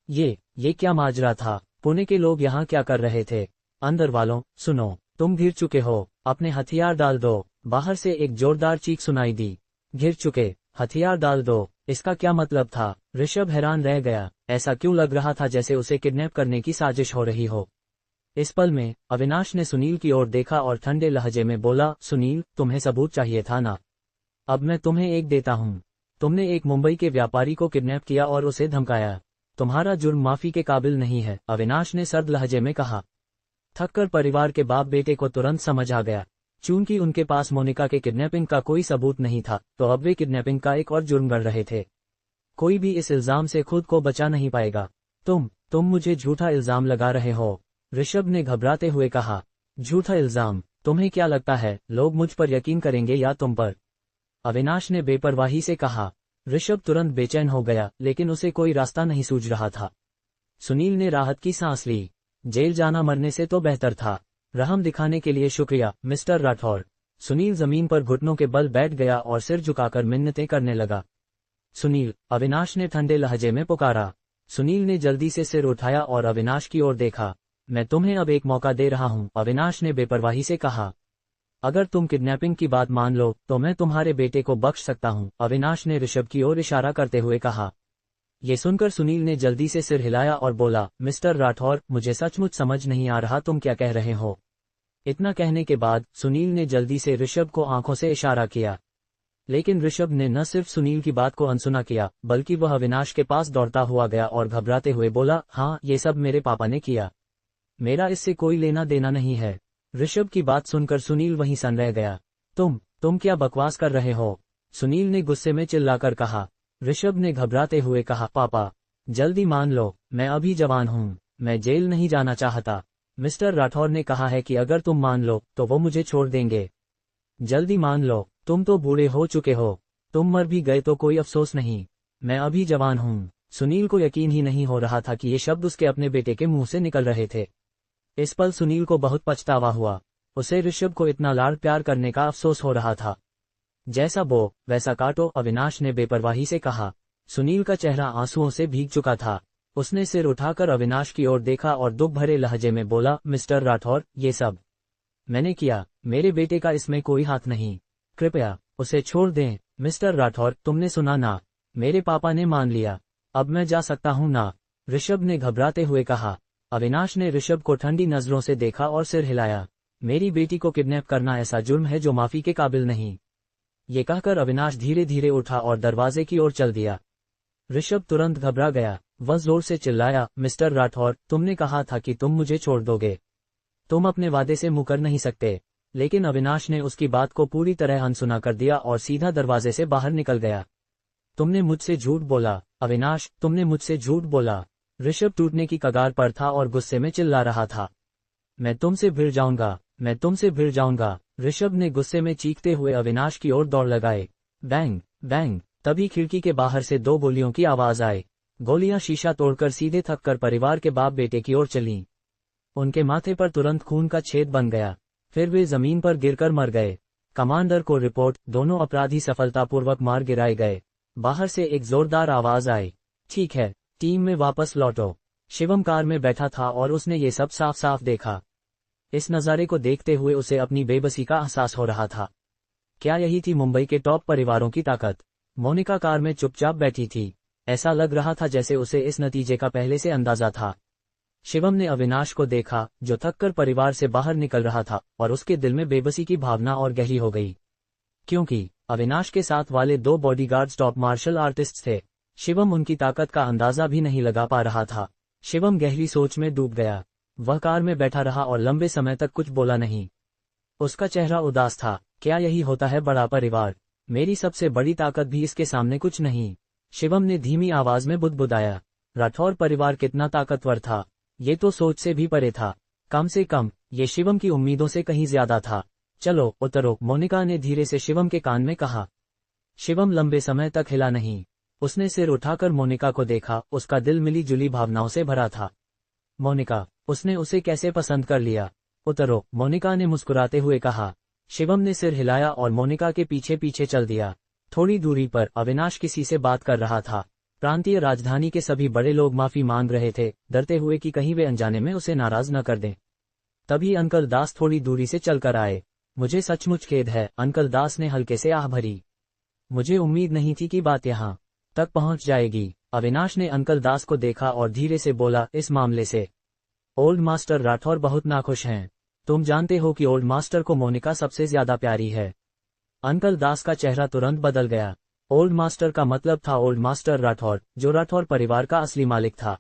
ये क्या माजरा था? पुणे के लोग यहाँ क्या कर रहे थे? अंदर वालों, सुनो, तुम घिर चुके हो, अपने हथियार डाल दो। बाहर से एक जोरदार चीख सुनाई दी। घिर चुके, हथियार डाल दो, इसका क्या मतलब था? ऋषभ हैरान रह गया। ऐसा क्यों लग रहा था जैसे उसे किडनैप करने की साजिश हो रही हो। इस पल में अविनाश ने सुनील की ओर देखा और ठंडे लहजे में बोला, सुनील, तुम्हें सबूत चाहिए था ना? अब मैं तुम्हें एक देता हूँ। तुमने एक मुंबई के व्यापारी को किडनैप किया और उसे धमकाया। तुम्हारा जुर्म माफी के काबिल नहीं है, अविनाश ने सर्द लहजे में कहा। थककर परिवार के बाप बेटे को तुरंत समझ आ गया। चूंकि उनके पास मोनिका के किडनैपिंग का कोई सबूत नहीं था, तो अब वे किडनैपिंग का एक और जुर्म गढ़ रहे थे। कोई भी इस इल्जाम से खुद को बचा नहीं पाएगा। तुम मुझे झूठा इल्जाम लगा रहे हो, ऋषभ ने घबराते हुए कहा। झूठा इल्जाम? तुम्हें क्या लगता है लोग मुझ पर यकीन करेंगे या तुम पर? अविनाश ने बेपरवाही से कहा। ऋषभ तुरंत बेचैन हो गया, लेकिन उसे कोई रास्ता नहीं सूझ रहा था। सुनील ने राहत की सांस ली। जेल जाना मरने से तो बेहतर था। रहम दिखाने के लिए शुक्रिया, मिस्टर राठौर। सुनील जमीन पर घुटनों के बल बैठ गया और सिर झुकाकर मिन्नतें करने लगा। सुनील, अविनाश ने ठंडे लहजे में पुकारा। सुनील ने जल्दी से सिर उठाया और अविनाश की ओर देखा। मैं तुम्हें अब एक मौका दे रहा हूं, अविनाश ने बेपरवाही से कहा। अगर तुम किडनैपिंग की बात मान लो तो मैं तुम्हारे बेटे को बख्श सकता हूं, अविनाश ने ऋषभ की ओर इशारा करते हुए कहा। ये सुनकर सुनील ने जल्दी से सिर हिलाया और बोला, मिस्टर राठौर, मुझे सचमुच समझ नहीं आ रहा तुम क्या कह रहे हो। इतना कहने के बाद सुनील ने जल्दी से ऋषभ को आंखों से इशारा किया। लेकिन ऋषभ ने न सिर्फ सुनील की बात को अनसुना किया, बल्कि वह अविनाश के पास दौड़ता हुआ गया और घबराते हुए बोला, हाँ, ये सब मेरे पापा ने किया। मेरा इससे कोई लेना देना नहीं है। ऋषभ की बात सुनकर सुनील वहीं सन रह गया। तुम क्या बकवास कर रहे हो? सुनील ने गुस्से में चिल्लाकर कहा। ऋषभ ने घबराते हुए कहा, पापा, जल्दी मान लो, मैं अभी जवान हूँ, मैं जेल नहीं जाना चाहता। मिस्टर राठौर ने कहा है कि अगर तुम मान लो तो वो मुझे छोड़ देंगे। जल्दी मान लो, तुम तो बूढ़े हो चुके हो, तुम मर भी गए तो कोई अफसोस नहीं, मैं अभी जवान हूँ। सुनील को यकीन ही नहीं हो रहा था कि ये शब्द उसके अपने बेटे के मुंह से निकल रहे थे। इस पल सुनील को बहुत पछतावा हुआ। उसे ऋषभ को इतना लाड़ प्यार करने का अफसोस हो रहा था। जैसा बो वैसा काटो, अविनाश ने बेपरवाही से कहा। सुनील का चेहरा आंसुओं से भीग चुका था। उसने सिर उठाकर अविनाश की ओर देखा और दुख भरे लहजे में बोला, मिस्टर राठौर, ये सब मैंने किया, मेरे बेटे का इसमें कोई हाथ नहीं, कृपया उसे छोड़ दें। मिस्टर राठौर, तुमने सुना ना, मेरे पापा ने मान लिया, अब मैं जा सकता हूँ ना? ऋषभ ने घबराते हुए कहा। अविनाश ने ऋषभ को ठंडी नजरों से देखा और सिर हिलाया। मेरी बेटी को किडनैप करना ऐसा जुर्म है जो माफी के काबिल नहीं। ये कहकर अविनाश धीरे धीरे उठा और दरवाजे की ओर चल दिया। ऋषभ तुरंत घबरा गया। वह जोर से चिल्लाया, मिस्टर राठौर, तुमने कहा था कि तुम मुझे छोड़ दोगे, तुम अपने वादे से मुकर नहीं सकते। लेकिन अविनाश ने उसकी बात को पूरी तरह अनसुना कर दिया और सीधा दरवाजे से बाहर निकल गया। तुमने मुझसे झूठ बोला, अविनाश, तुमने मुझसे झूठ बोला। ऋषभ टूटने की कगार पर था और गुस्से में चिल्ला रहा था। मैं तुमसे भिड़ जाऊंगा, मैं तुमसे भिड़ जाऊंगा। ऋषभ ने गुस्से में चीखते हुए अविनाश की ओर दौड़ लगाए। बैंग बैंग, तभी खिड़की के बाहर से 2 गोलियों की आवाज आई। गोलियां शीशा तोड़कर सीधे थककर परिवार के बाप बेटे की ओर चलीं। उनके माथे पर तुरंत खून का छेद बन गया, फिर वे जमीन पर गिरकर मर गए। कमांडर को रिपोर्ट, दोनों अपराधी सफलतापूर्वक मार गिराए गए। बाहर से एक जोरदार आवाज आई, ठीक है, टीम में वापस लौटो। शिवम कार में बैठा था और उसने ये सब साफ साफ देखा। इस नज़ारे को देखते हुए उसे अपनी बेबसी का एहसास हो रहा था। क्या यही थी मुंबई के टॉप परिवारों की ताकत? मोनिका कार में चुपचाप बैठी थी। ऐसा लग रहा था जैसे उसे इस नतीजे का पहले से अंदाजा था। शिवम ने अविनाश को देखा, जो थककर परिवार से बाहर निकल रहा था, और उसके दिल में बेबसी की भावना और गहरी हो गई। क्योंकि अविनाश के साथ वाले 2 बॉडीगार्ड्स टॉप मार्शल आर्टिस्ट थे। शिवम उनकी ताकत का अंदाजा भी नहीं लगा पा रहा था। शिवम गहरी सोच में डूब गया। वह कार में बैठा रहा और लंबे समय तक कुछ बोला नहीं। उसका चेहरा उदास था। क्या यही होता है बड़ा परिवार? मेरी सबसे बड़ी ताकत भी इसके सामने कुछ नहीं। शिवम ने धीमी आवाज में बुदबुदाया। राठौर परिवार कितना ताकतवर था, ये तो सोच से भी परे था। कम से कम ये शिवम की उम्मीदों से कहीं ज्यादा था। चलो उतरो, मोनिका ने धीरे से शिवम के कान में कहा। शिवम लंबे समय तक हिला नहीं। उसने सिर उठाकर मोनिका को देखा। उसका दिल मिली जुली भावनाओं से भरा था। मोनिका, उसने उसे कैसे पसंद कर लिया? उतरो, मोनिका ने मुस्कुराते हुए कहा। शिवम ने सिर हिलाया और मोनिका के पीछे पीछे चल दिया। थोड़ी दूरी पर अविनाश किसी से बात कर रहा था। प्रांतीय राजधानी के सभी बड़े लोग माफी मांग रहे थे, डरते हुए कि कहीं वे अनजाने में उसे नाराज न कर दें। तभी अंकल दास थोड़ी दूरी से चलकर आए। मुझे सचमुच खेद है, अंकल दास ने हल्के से आह भरी। मुझे उम्मीद नहीं थी कि बात यहाँ तक पहुंच जाएगी। अविनाश ने अंकल दास को देखा और धीरे से बोला, इस मामले से ओल्ड मास्टर राठौर बहुत नाखुश हैं। तुम जानते हो कि ओल्ड मास्टर को मोनिका सबसे ज्यादा प्यारी है। अंकल दास का चेहरा तुरंत बदल गया। ओल्ड मास्टर का मतलब था ओल्ड मास्टर राठौर, जो राठौर परिवार का असली मालिक था।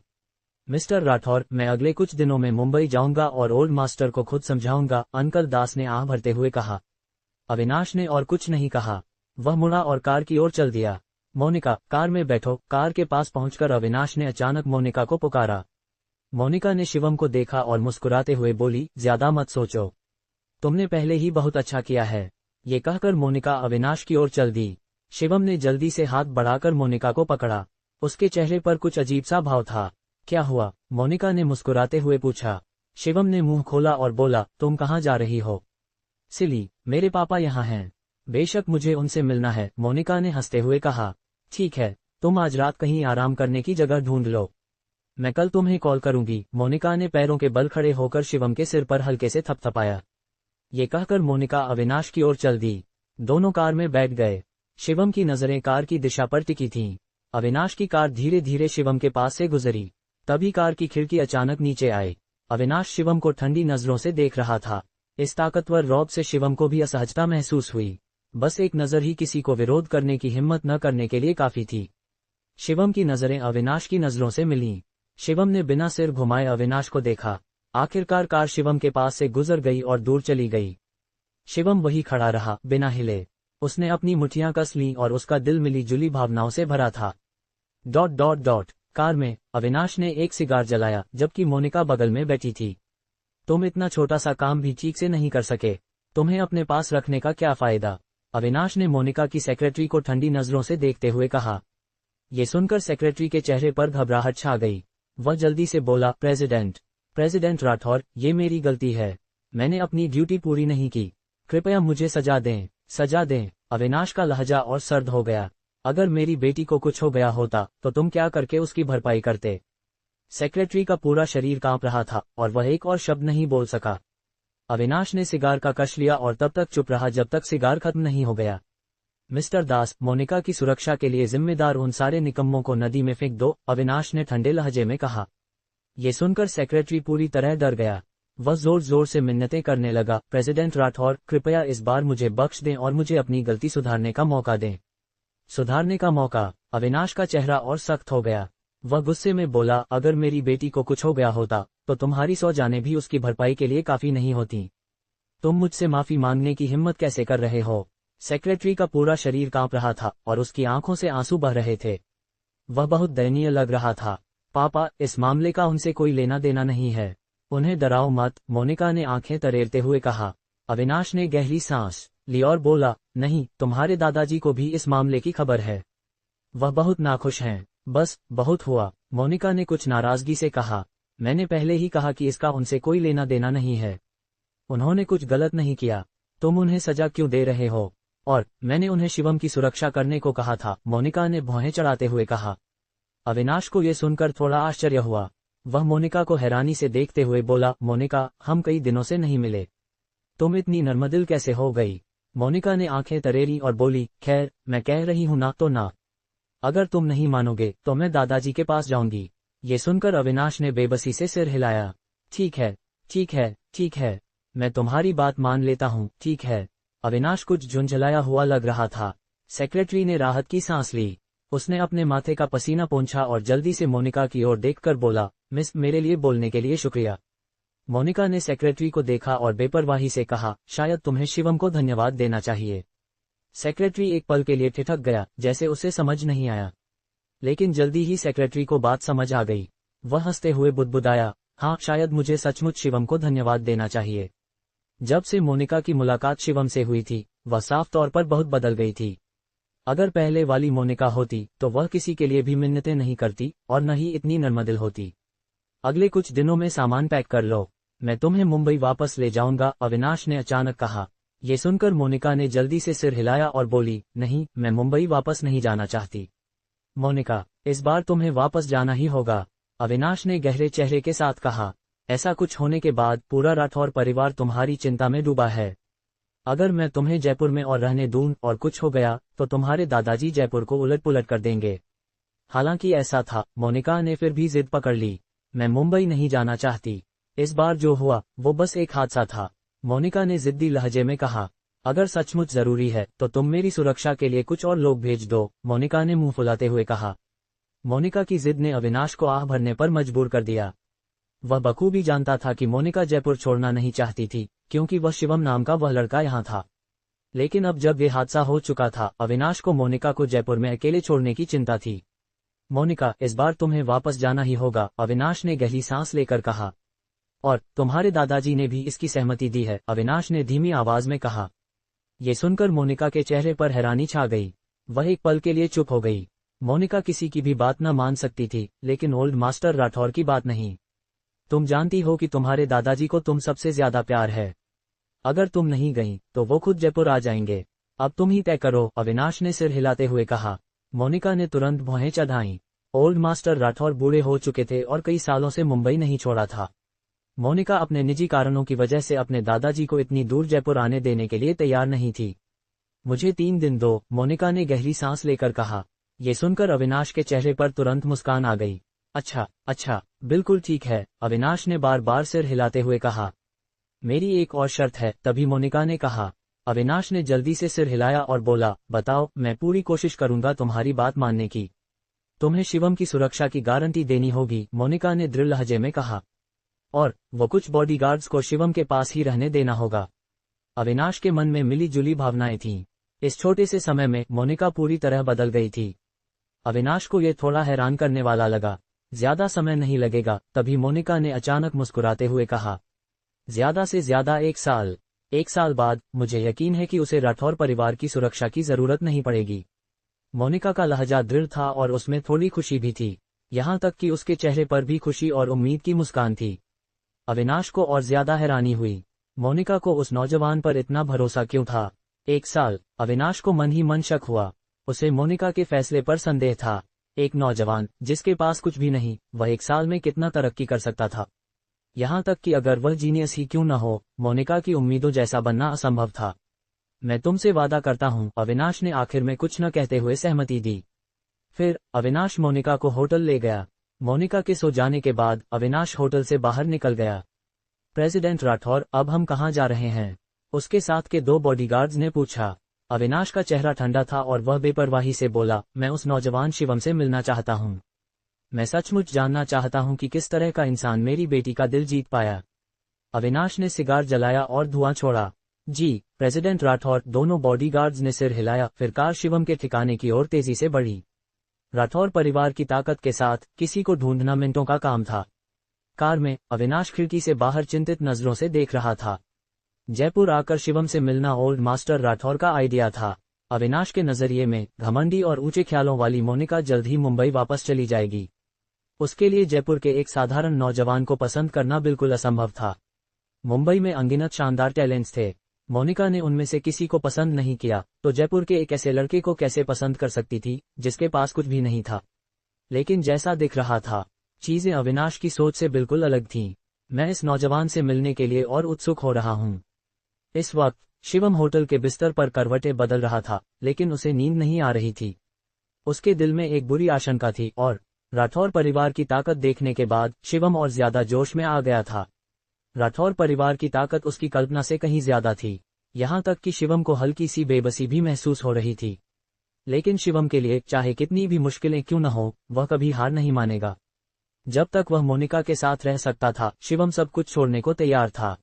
मिस्टर राठौर, मैं अगले कुछ दिनों में मुंबई जाऊंगा और ओल्ड मास्टर को खुद समझाऊंगा, अंकल दास ने आह भरते हुए कहा। अविनाश ने और कुछ नहीं कहा। वह मुड़ा और कार की ओर चल दिया। मोनिका, कार में बैठो। कार के पास पहुंचकर अविनाश ने अचानक मोनिका को पुकारा। मोनिका ने शिवम को देखा और मुस्कुराते हुए बोली, ज्यादा मत सोचो, तुमने पहले ही बहुत अच्छा किया है। ये कहकर मोनिका अविनाश की ओर चल दी। शिवम ने जल्दी से हाथ बढ़ाकर मोनिका को पकड़ा। उसके चेहरे पर कुछ अजीब सा भाव था। क्या हुआ? मोनिका ने मुस्कुराते हुए पूछा। शिवम ने मुंह खोला और बोला, तुम कहाँ जा रही हो? सिली, मेरे पापा यहाँ हैं। बेशक मुझे उनसे मिलना है, मोनिका ने हंसते हुए कहा। ठीक है, तुम आज रात कहीं आराम करने की जगह ढूंढ लो, मैं कल तुम्हें कॉल करूंगी। मोनिका ने पैरों के बल खड़े होकर शिवम के सिर पर हल्के से थपथपाया। ये कहकर मोनिका अविनाश की ओर चल दी। दोनों कार में बैठ गए। शिवम की नजरें कार की दिशा पर टिकी थीं। अविनाश की कार धीरे धीरे शिवम के पास से गुजरी। तभी कार की खिड़की अचानक नीचे आई। अविनाश शिवम को ठंडी नजरों से देख रहा था। इस ताकतवर रौब से शिवम को भी असहजता महसूस हुई। बस एक नजर ही किसी को विरोध करने की हिम्मत न करने के लिए काफी थी। शिवम की नजरें अविनाश की नजरों से मिलीं। शिवम ने बिना सिर घुमाए अविनाश को देखा। आखिरकार कार शिवम के पास से गुजर गई और दूर चली गई। शिवम वही खड़ा रहा, बिना हिले। उसने अपनी मुट्ठियां कस लीं और उसका दिल मिली जुली भावनाओं से भरा था। ... कार में अविनाश ने एक सिगार जलाया, जबकि मोनिका बगल में बैठी थी। तुम इतना छोटा सा काम भी ठीक से नहीं कर सके, तुम्हें अपने पास रखने का क्या फायदा? अविनाश ने मोनिका की सेक्रेटरी को ठंडी नजरों से देखते हुए कहा। ये सुनकर सेक्रेटरी के चेहरे पर घबराहट छा गई। वह जल्दी से बोला, प्रेसिडेंट राठौर, ये मेरी गलती है। मैंने अपनी ड्यूटी पूरी नहीं की। कृपया मुझे सजा दें। अविनाश का लहजा और सर्द हो गया। अगर मेरी बेटी को कुछ हो गया होता तो तुम क्या करके उसकी भरपाई करते? सेक्रेटरी का पूरा शरीर कांप रहा था और वह एक और शब्द नहीं बोल सका। अविनाश ने सिगार का कश लिया और तब तक चुप रहा जब तक सिगार खत्म नहीं हो गया। मिस्टर दास, मोनिका की सुरक्षा के लिए जिम्मेदार उन सारे निकम्मों को नदी में फेंक दो, अविनाश ने ठंडे लहजे में कहा। ये सुनकर सेक्रेटरी पूरी तरह डर गया। वह जोर जोर से मिन्नतें करने लगा, प्रेसिडेंट राठौर, कृपया इस बार मुझे बख्श दें और मुझे अपनी गलती सुधारने का मौका दें। सुधारने का मौका? अविनाश का चेहरा और सख्त हो गया। वह गुस्से में बोला, अगर मेरी बेटी को कुछ हो गया होता तो तुम्हारी 100 जानें भी उसकी भरपाई के लिए काफी नहीं होती। तुम मुझसे माफी मांगने की हिम्मत कैसे कर रहे हो? सेक्रेटरी का पूरा शरीर कांप रहा था और उसकी आंखों से आंसू बह रहे थे। वह बहुत दयनीय लग रहा था। पापा, इस मामले का उनसे कोई लेना देना नहीं है, उन्हें डराओ मत, मोनिका ने आंखें तरेरते हुए कहा। अविनाश ने गहरी सांस ली और बोला, नहीं, तुम्हारे दादाजी को भी इस मामले की खबर है। वह बहुत नाखुश हैं। बस, बहुत हुआ, मोनिका ने कुछ नाराजगी से कहा। मैंने पहले ही कहा कि इसका उनसे कोई लेना देना नहीं है। उन्होंने कुछ गलत नहीं किया, तुम उन्हें सजा क्यों दे रहे हो? और मैंने उन्हें शिवम की सुरक्षा करने को कहा था, मोनिका ने भौहें चढ़ाते हुए कहा। अविनाश को यह सुनकर थोड़ा आश्चर्य हुआ। वह मोनिका को हैरानी से देखते हुए बोला, मोनिका, हम कई दिनों से नहीं मिले, तुम इतनी नर्मदिल कैसे हो गई? मोनिका ने आंखें तरेरी और बोली, खैर, मैं कह रही हूं ना तो ना। अगर तुम नहीं मानोगे तो मैं दादाजी के पास जाऊंगी। ये सुनकर अविनाश ने बेबसी से सिर हिलाया। ठीक है, मैं तुम्हारी बात मान लेता हूँ, ठीक है। अविनाश कुछ झुंझलाया हुआ लग रहा था। सेक्रेटरी ने राहत की सांस ली। उसने अपने माथे का पसीना पोंछा और जल्दी से मोनिका की ओर देखकर बोला, मिस, मेरे लिए बोलने के लिए शुक्रिया। मोनिका ने सेक्रेटरी को देखा और बेपरवाही से कहा, शायद तुम्हें शिवम को धन्यवाद देना चाहिए। सेक्रेटरी एक पल के लिए ठिठक गया, जैसे उसे समझ नहीं आया। लेकिन जल्दी ही सेक्रेटरी को बात समझ आ गई। वह हंसते हुए बुदबुदाया, हाँ, शायद मुझे सचमुच शिवम को धन्यवाद देना चाहिए। जब से मोनिका की मुलाकात शिवम से हुई थी, वह साफ तौर पर बहुत बदल गई थी। अगर पहले वाली मोनिका होती तो वह किसी के लिए भी मिन्नतें नहीं करती और न ही इतनी नर्मदिल होती। अगले कुछ दिनों में सामान पैक कर लो, मैं तुम्हें मुंबई वापस ले जाऊंगा, अविनाश ने अचानक कहा। ये सुनकर मोनिका ने जल्दी से सिर हिलाया और बोली, नहीं, मैं मुंबई वापस नहीं जाना चाहती। मोनिका, इस बार तुम्हें वापस जाना ही होगा, अविनाश ने गहरे चेहरे के साथ कहा। ऐसा कुछ होने के बाद पूरा राठौर परिवार तुम्हारी चिंता में डूबा है। अगर मैं तुम्हें जयपुर में और रहने दूं और कुछ हो गया तो तुम्हारे दादाजी जयपुर को उलट पुलट कर देंगे। हालांकि ऐसा था, मोनिका ने फिर भी जिद पकड़ ली। मैं मुंबई नहीं जाना चाहती। इस बार जो हुआ वो बस एक हादसा था, मोनिका ने जिद्दी लहजे में कहा। अगर सचमुच जरूरी है तो तुम मेरी सुरक्षा के लिए कुछ और लोग भेज दो, मोनिका ने मुंह फुलाते हुए कहा। मोनिका की जिद ने अविनाश को आह भरने पर मजबूर कर दिया। वह बखूबी जानता था कि मोनिका जयपुर छोड़ना नहीं चाहती थी, क्योंकि वह शिवम नाम का वह लड़का यहाँ था। लेकिन अब जब ये हादसा हो चुका था, अविनाश को मोनिका को जयपुर में अकेले छोड़ने की चिंता थी। मोनिका, इस बार तुम्हें वापस जाना ही होगा, अविनाश ने गहरी सांस लेकर कहा। और तुम्हारे दादाजी ने भी इसकी सहमति दी है, अविनाश ने धीमी आवाज में कहा। ये सुनकर मोनिका के चेहरे पर हैरानी छा गई। वह एक पल के लिए चुप हो गई। मोनिका किसी की भी बात न मान सकती थी, लेकिन ओल्ड मास्टर राठौर की बात नहीं। तुम जानती हो कि तुम्हारे दादाजी को तुम सबसे ज्यादा प्यार है। अगर तुम नहीं गई तो वो खुद जयपुर आ जाएंगे। अब तुम ही तय करो, अविनाश ने सिर हिलाते हुए कहा। मोनिका ने तुरंत भौहें चढ़ाईं। ओल्ड मास्टर राठौर बूढ़े हो चुके थे और कई सालों से मुंबई नहीं छोड़ा था। मोनिका अपने निजी कारणों की वजह से अपने दादाजी को इतनी दूर जयपुर आने देने के लिए तैयार नहीं थी। मुझे 3 दिन दो, मोनिका ने गहरी सांस लेकर कहा। ये सुनकर अविनाश के चेहरे पर तुरंत मुस्कान आ गई। अच्छा, बिल्कुल ठीक है, अविनाश ने बार बार सिर हिलाते हुए कहा। मेरी एक और शर्त है, तभी मोनिका ने कहा। अविनाश ने जल्दी से सिर हिलाया और बोला, बताओ, मैं पूरी कोशिश करूंगा तुम्हारी बात मानने की। तुम्हें शिवम की सुरक्षा की गारंटी देनी होगी, मोनिका ने दृढ़ लहजे में कहा। और वो कुछ बॉडीगार्ड्स को शिवम के पास ही रहने देना होगा। अविनाश के मन में मिली जुली भावनाएं थीं। इस छोटे से समय में मोनिका पूरी तरह बदल गई थी। अविनाश को ये थोड़ा हैरान करने वाला लगा। ज्यादा समय नहीं लगेगा, तभी मोनिका ने अचानक मुस्कुराते हुए कहा, ज्यादा से ज्यादा 1 साल। 1 साल बाद मुझे यकीन है कि उसे राठौर परिवार की सुरक्षा की जरूरत नहीं पड़ेगी। मोनिका का लहजा दृढ़ था और उसमें थोड़ी खुशी भी थी, यहाँ तक कि उसके चेहरे पर भी खुशी और उम्मीद की मुस्कान थी। अविनाश को और ज्यादा हैरानी हुई, मोनिका को उस नौजवान पर इतना भरोसा क्यों था। 1 साल, अविनाश को मन ही मन शक हुआ। उसे मोनिका के फैसले पर संदेह था। एक नौजवान जिसके पास कुछ भी नहीं, वह 1 साल में कितना तरक्की कर सकता था। यहाँ तक कि अगर वह जीनियस ही क्यों न हो, मोनिका की उम्मीदों जैसा बनना असंभव था। मैं तुमसे वादा करता हूँ, अविनाश ने आखिर में कुछ न कहते हुए सहमति दी। फिर अविनाश मोनिका को होटल ले गया। मोनिका के सो जाने के बाद अविनाश होटल से बाहर निकल गया। प्रेसिडेंट राठौर, अब हम कहाँ जा रहे हैं? उसके साथ के 2 बॉडीगार्ड्स ने पूछा। अविनाश का चेहरा ठंडा था और वह बेपरवाही से बोला, मैं उस नौजवान शिवम से मिलना चाहता हूँ। मैं सचमुच जानना चाहता हूँ कि किस तरह का इंसान मेरी बेटी का दिल जीत पाया। अविनाश ने सिगार जलाया और धुआं छोड़ा। जी प्रेसिडेंट राठौर, दोनों बॉडीगार्ड्स ने सिर हिलाया। फिर कार शिवम के ठिकाने की ओर तेजी से बढ़ी। राठौर परिवार की ताकत के साथ किसी को ढूंढना मिनटों का काम था। कार में अविनाश खिड़की से बाहर चिंतित नजरों से देख रहा था। जयपुर आकर शिवम से मिलना ओल्ड मास्टर राठौर का आइडिया था। अविनाश के नजरिए में घमंडी और ऊंचे ख्यालों वाली मोनिका जल्द ही मुंबई वापस चली जाएगी। उसके लिए जयपुर के एक साधारण नौजवान को पसंद करना बिल्कुल असंभव था। मुंबई में अनगिनत शानदार टैलेंट्स थे। मोनिका ने उनमें से किसी को पसंद नहीं किया, तो जयपुर के एक ऐसे लड़के को कैसे पसंद कर सकती थी जिसके पास कुछ भी नहीं था। लेकिन जैसा दिख रहा था, चीजें अविनाश की सोच से बिल्कुल अलग थीं। मैं इस नौजवान से मिलने के लिए और उत्सुक हो रहा हूँ। इस वक्त शिवम होटल के बिस्तर पर करवटें बदल रहा था, लेकिन उसे नींद नहीं आ रही थी। उसके दिल में एक बुरी आशंका थी और राठौर परिवार की ताकत देखने के बाद शिवम और ज्यादा जोश में आ गया था। राठौर परिवार की ताकत उसकी कल्पना से कहीं ज्यादा थी, यहाँ तक कि शिवम को हल्की सी बेबसी भी महसूस हो रही थी। लेकिन शिवम के लिए चाहे कितनी भी मुश्किलें क्यों न हो, वह कभी हार नहीं मानेगा। जब तक वह मोनिका के साथ रह सकता था, शिवम सब कुछ छोड़ने को तैयार था।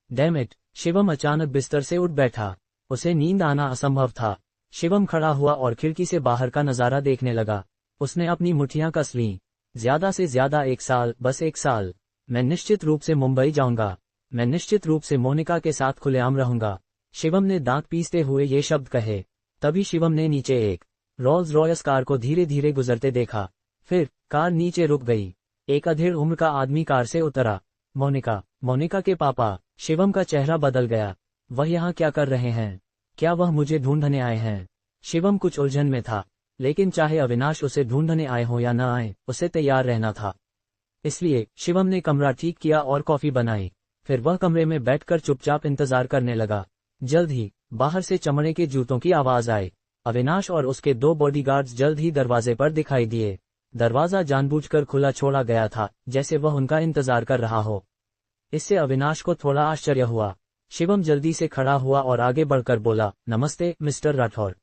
डैम इट, शिवम अचानक बिस्तर से उठ बैठा। उसे नींद आना असंभव था। शिवम खड़ा हुआ और खिड़की से बाहर का नजारा देखने लगा। उसने अपनी मुट्ठियां कस लीं। ज्यादा से ज्यादा 1 साल, बस 1 साल। मैं निश्चित रूप से मुंबई जाऊंगा। मैं निश्चित रूप से मोनिका के साथ खुलेआम रहूंगा। शिवम ने दांत पीसते हुए ये शब्द कहे। तभी शिवम ने नीचे एक रोल्स रॉयस कार को धीरे धीरे गुजरते देखा। फिर कार नीचे रुक गई। एक अधेड़ उम्र का आदमी कार से उतरा। मोनिका, मोनिका के पापा। शिवम का चेहरा बदल गया। वह यहाँ क्या कर रहे हैं? क्या वह मुझे ढूंढने आए हैं? शिवम कुछ उलझन में था, लेकिन चाहे अविनाश उसे ढूंढने आए हो या न आए, उसे तैयार रहना था। इसलिए शिवम ने कमरा ठीक किया और कॉफी बनाई। फिर वह कमरे में बैठकर चुपचाप इंतजार करने लगा। जल्द ही बाहर से चमड़े के जूतों की आवाज आई। अविनाश और उसके 2 बॉडीगार्ड्स जल्द ही दरवाजे पर दिखाई दिए। दरवाजा जानबूझकर खुला छोड़ा गया था, जैसे वह उनका इंतजार कर रहा हो। इससे अविनाश को थोड़ा आश्चर्य हुआ। शिवम जल्दी से खड़ा हुआ और आगे बढ़कर बोला, नमस्ते मिस्टर राठौर।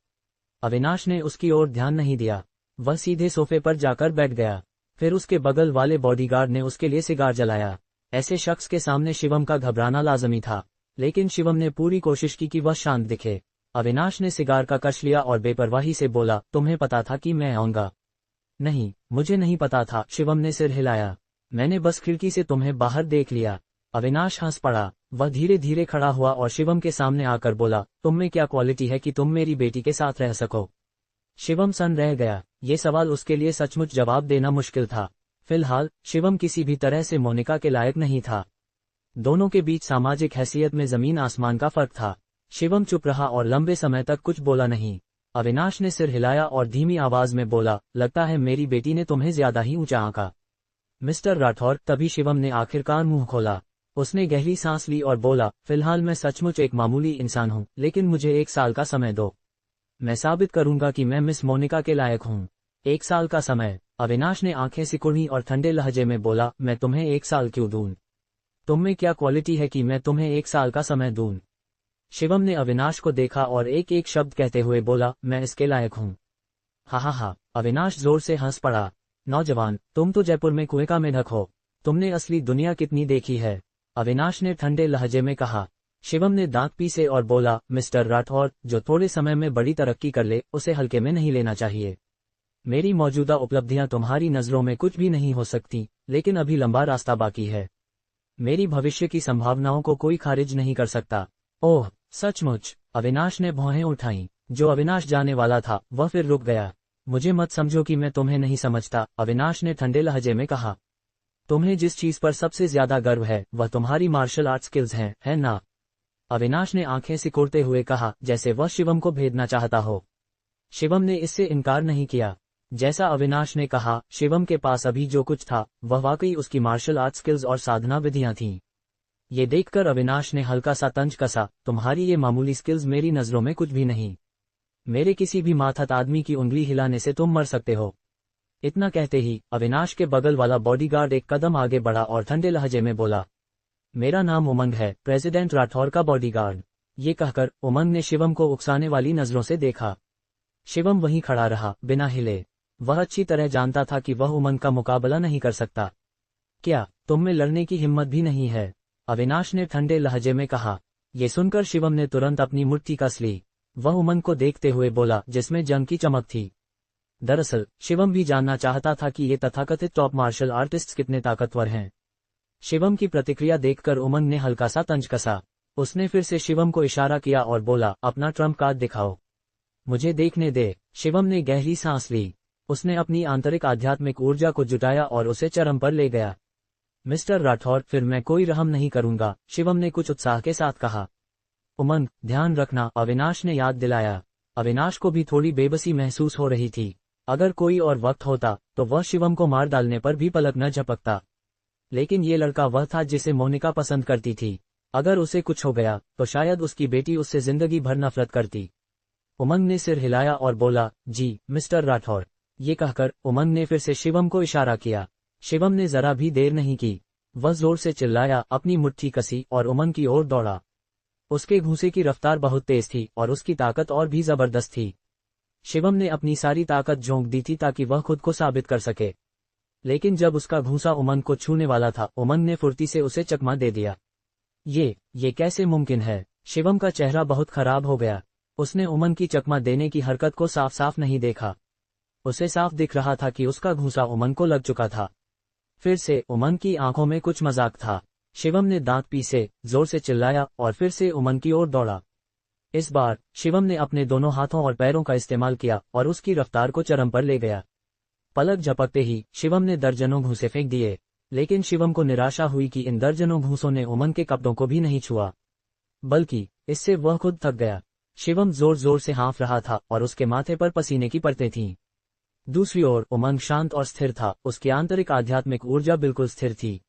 अविनाश ने उसकी ओर ध्यान नहीं दिया। वह सीधे सोफे पर जाकर बैठ गया। फिर उसके बगल वाले बॉडीगार्ड ने उसके लिए सिगार जलाया। ऐसे शख्स के सामने शिवम का घबराना लाजमी था, लेकिन शिवम ने पूरी कोशिश की कि वह शांत दिखे। अविनाश ने सिगार का कश लिया और बेपरवाही से बोला, तुम्हें पता था कि मैं आऊंगा? नहीं, मुझे नहीं पता था। शिवम ने सिर हिलाया। मैंने बस खिड़की से तुम्हें बाहर देख लिया। अविनाश हंस पड़ा। वह धीरे धीरे खड़ा हुआ और शिवम के सामने आकर बोला, तुम में क्या क्वालिटी है कि तुम मेरी बेटी के साथ रह सको? शिवम सन रह गया। ये सवाल उसके लिए सचमुच जवाब देना मुश्किल था। फिलहाल शिवम किसी भी तरह से मोनिका के लायक नहीं था। दोनों के बीच सामाजिक हैसियत में जमीन आसमान का फर्क था। शिवम चुप रहा और लंबे समय तक कुछ बोला नहीं। अविनाश ने सिर हिलाया और धीमी आवाज में बोला, लगता है मेरी बेटी ने तुम्हें ज्यादा ही ऊंचा आंका। मिस्टर राठौर। तभी शिवम ने आखिरकार मुंह खोला। उसने गहरी सांस ली और बोला, फिलहाल मैं सचमुच एक मामूली इंसान हूँ, लेकिन मुझे 1 साल का समय दो। मैं साबित करूंगा कि मैं मिस मोनिका के लायक हूँ। 1 साल का समय। अविनाश ने आंखें सिकुड़ी और ठंडे लहजे में बोला, मैं तुम्हें 1 साल क्यों दूं? तुम में क्या क्वालिटी है कि मैं तुम्हें 1 साल का समय दूं? शिवम ने अविनाश को देखा और एक एक शब्द कहते हुए बोला, मैं इसके लायक हूँ। हा हा हा। अविनाश जोर से हंस पड़ा। नौजवान, तुम तो जयपुर में कुएं का मेढक हो। तुमने असली दुनिया कितनी देखी है? अविनाश ने ठंडे लहजे में कहा। शिवम ने दांत पीसे और बोला, मिस्टर राठौर, जो थोड़े समय में बड़ी तरक्की कर ले उसे हल्के में नहीं लेना चाहिए। मेरी मौजूदा उपलब्धियां तुम्हारी नजरों में कुछ भी नहीं हो सकती, लेकिन अभी लंबा रास्ता बाकी है। मेरी भविष्य की संभावनाओं को कोई खारिज नहीं कर सकता। ओह, सचमुच? अविनाश ने भौहें उठाईं। जो अविनाश जाने वाला था वह फिर रुक गया। मुझे मत समझो कि मैं तुम्हें नहीं समझता, अविनाश ने ठंडे लहजे में कहा। तुम्हें जिस चीज पर सबसे ज्यादा गर्व है वह तुम्हारी मार्शल आर्ट स्किल्स हैं, है ना? अविनाश ने आंखें सिकोड़ते हुए कहा, जैसे वह शिवम को भेदना चाहता हो। शिवम ने इससे इनकार नहीं किया। जैसा अविनाश ने कहा, शिवम के पास अभी जो कुछ था वह वाकई उसकी मार्शल आर्ट स्किल्स और साधना विधियां थीं। ये देखकर अविनाश ने हल्का सा तंज कसा, तुम्हारी ये मामूली स्किल्स मेरी नजरों में कुछ भी नहीं। मेरे किसी भी माथत आदमी की उंगली हिलाने से तुम मर सकते हो। इतना कहते ही अविनाश के बगल वाला बॉडीगार्ड एक कदम आगे बढ़ा और ठंडे लहजे में बोला, मेरा नाम उमंग है, प्रेसिडेंट राठौर का बॉडीगार्ड। ये कहकर उमंग ने शिवम को उकसाने वाली नजरों से देखा। शिवम वहीं खड़ा रहा, बिना हिले। वह अच्छी तरह जानता था कि वह उमंग का मुकाबला नहीं कर सकता। क्या तुम में लड़ने की हिम्मत भी नहीं है? अविनाश ने ठंडे लहजे में कहा। ये सुनकर शिवम ने तुरंत अपनी मुट्ठी कस ली। वह उमंग को देखते हुए बोला, जिसमें जंग की चमक थी। दरअसल शिवम भी जानना चाहता था कि ये तथाकथित टॉप मार्शल आर्टिस्ट कितने ताकतवर हैं। शिवम की प्रतिक्रिया देखकर उमंग ने हल्का सा तंज कसा। उसने फिर से शिवम को इशारा किया और बोला, अपना ट्रम्प कार्ड दिखाओ, मुझे देखने दे। शिवम ने गहरी सांस ली। उसने अपनी आंतरिक आध्यात्मिक ऊर्जा को जुटाया और उसे चरम पर ले गया। मिस्टर राठौर, फिर मैं कोई रहम नहीं करूंगा, शिवम ने कुछ उत्साह के साथ कहा। उमंग, ध्यान रखना, अविनाश ने याद दिलाया। अविनाश को भी थोड़ी बेबसी महसूस हो रही थी। अगर कोई और वक्त होता तो वह शिवम को मार डालने पर भी पलक न झपकता। लेकिन ये लड़का वह था जिसे मोनिका पसंद करती थी। अगर उसे कुछ हो गया तो शायद उसकी बेटी उससे जिंदगी भर नफरत करती। उमंग ने सिर हिलाया और बोला, जी मिस्टर राठौर। ये कहकर उमंग ने फिर से शिवम को इशारा किया। शिवम ने जरा भी देर नहीं की। वह जोर से चिल्लाया, अपनी मुट्ठी कसी और उमंग की ओर दौड़ा। उसके घूंसे की रफ्तार बहुत तेज थी और उसकी ताकत और भी जबरदस्त थी। शिवम ने अपनी सारी ताकत झोंक दी थी ताकि वह खुद को साबित कर सके। लेकिन जब उसका घूंसा उमंग को छूने वाला था, उमंग ने फुर्ती से उसे चकमा दे दिया। ये कैसे मुमकिन है? शिवम का चेहरा बहुत खराब हो गया। उसने उमंग की चकमा देने की हरकत को साफ साफ नहीं देखा। उसे साफ दिख रहा था कि उसका घूंसा उमंग को लग चुका था। फिर से उमंग की आंखों में कुछ मजाक था। शिवम ने दांत पीसे, जोर से चिल्लाया और फिर से उमंग की ओर दौड़ा। इस बार शिवम ने अपने दोनों हाथों और पैरों का इस्तेमाल किया और उसकी रफ्तार को चरम पर ले गया। पलक झपकते ही शिवम ने दर्जनों घूंसे फेंक दिए, लेकिन शिवम को निराशा हुई कि इन दर्जनों घूंसों ने उमंग के कपड़ों को भी नहीं छुआ, बल्कि इससे वह खुद थक गया। शिवम जोर जोर से हाँफ रहा था और उसके माथे पर पसीने की परतें थीं। दूसरी ओर उमंग शांत और स्थिर था। उसकी आंतरिक आध्यात्मिक ऊर्जा बिल्कुल स्थिर थी।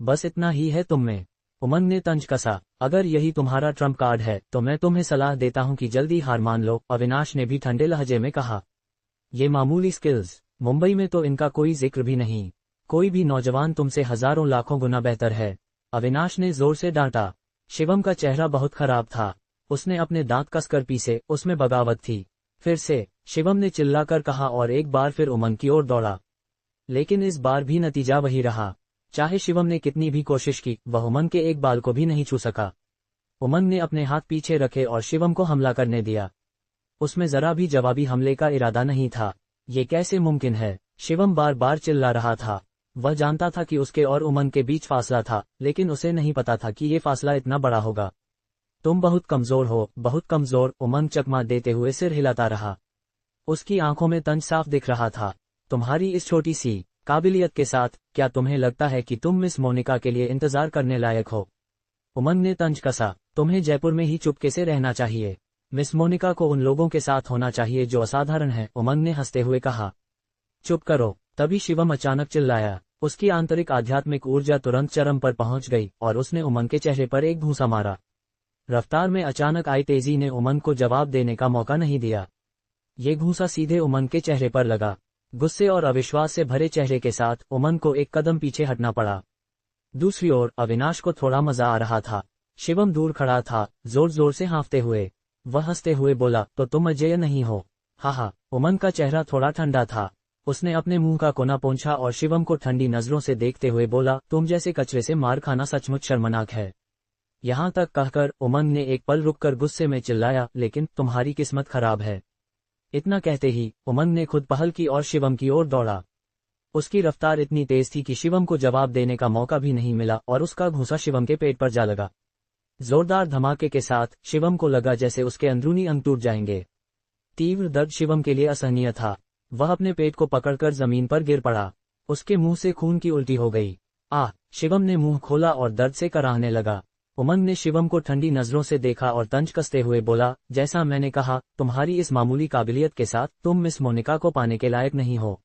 बस इतना ही है तुम में, उमंग ने तंज कसा। अगर यही तुम्हारा ट्रम्प कार्ड है तो मैं तुम्हें सलाह देता हूं कि जल्दी हार मान लो, अविनाश ने भी ठंडे लहजे में कहा। ये मामूली स्किल्स, मुंबई में तो इनका कोई जिक्र भी नहीं। कोई भी नौजवान तुमसे हजारों लाखों गुना बेहतर है, अविनाश ने जोर से डांटा। शिवम का चेहरा बहुत खराब था। उसने अपने दांत कसकर पीसे, उसमें बगावत थी। फिर से शिवम ने चिल्लाकर कहा और एक बार फिर उमंग की ओर दौड़ा। लेकिन इस बार भी नतीजा वही रहा। चाहे शिवम ने कितनी भी कोशिश की, वह उमंग के एक बाल को भी नहीं छू सका। उमंग ने अपने हाथ पीछे रखे और शिवम को हमला करने दिया। उसमें जरा भी जवाबी हमले का इरादा नहीं था। ये कैसे मुमकिन है? शिवम बार बार चिल्ला रहा था। वह जानता था कि उसके और उमंग के बीच फासला था, लेकिन उसे नहीं पता था कि ये फासला इतना बड़ा होगा। तुम बहुत कमजोर हो, बहुत कमजोर, उमंग चकमा देते हुए सिर हिलाता रहा। उसकी आंखों में तंज साफ दिख रहा था। तुम्हारी इस छोटी सी काबिलियत के साथ क्या तुम्हें लगता है कि तुम मिस मोनिका के लिए इंतजार करने लायक हो? उमंग ने तंज कसा। तुम्हें जयपुर में ही चुपके से रहना चाहिए। मिस मोनिका को उन लोगों के साथ होना चाहिए जो असाधारण हैं, उमंग ने हंसते हुए कहा। चुप करो। तभी शिवम अचानक चिल्लाया। उसकी आंतरिक आध्यात्मिक ऊर्जा तुरंत चरम पर पहुंच गई और उसने उमंग के चेहरे पर एक घूंसा मारा। रफ्तार में अचानक आई तेजी ने उमंग को जवाब देने का मौका नहीं दिया। ये घूंसा सीधे उमंग के चेहरे पर लगा। गुस्से और अविश्वास से भरे चेहरे के साथ उमंग को एक कदम पीछे हटना पड़ा। दूसरी ओर अविनाश को थोड़ा मजा आ रहा था। शिवम दूर खड़ा था, जोर जोर से हाँफते हुए। वह हंसते हुए बोला, तो तुम अजेय नहीं हो? हा, उमंग का चेहरा थोड़ा ठंडा था। उसने अपने मुंह का कोना पोंछा और शिवम को ठंडी नजरों से देखते हुए बोला, तुम जैसे कचरे से मार खाना सचमुच शर्मनाक है। यहाँ तक कहकर उमंग ने एक पल रुककर गुस्से में चिल्लाया, लेकिन तुम्हारी किस्मत खराब है। इतना कहते ही उमंग ने खुद पहल की और शिवम की ओर दौड़ा। उसकी रफ्तार इतनी तेज थी कि शिवम को जवाब देने का मौका भी नहीं मिला और उसका घूंसा शिवम के पेट पर जा लगा। जोरदार धमाके के साथ शिवम को लगा जैसे उसके अंदरूनी अंग टूट जाएंगे। तीव्र दर्द शिवम के लिए असहनीय था। वह अपने पेट को पकड़कर जमीन पर गिर पड़ा। उसके मुंह से खून की उल्टी हो गई। शिवम ने मुंह खोला और दर्द से कराहने लगा। उमंग ने शिवम को ठंडी नजरों से देखा और तंज कसते हुए बोला, जैसा मैंने कहा, तुम्हारी इस मामूली काबिलियत के साथ तुम मिस मोनिका को पाने के लायक नहीं हो।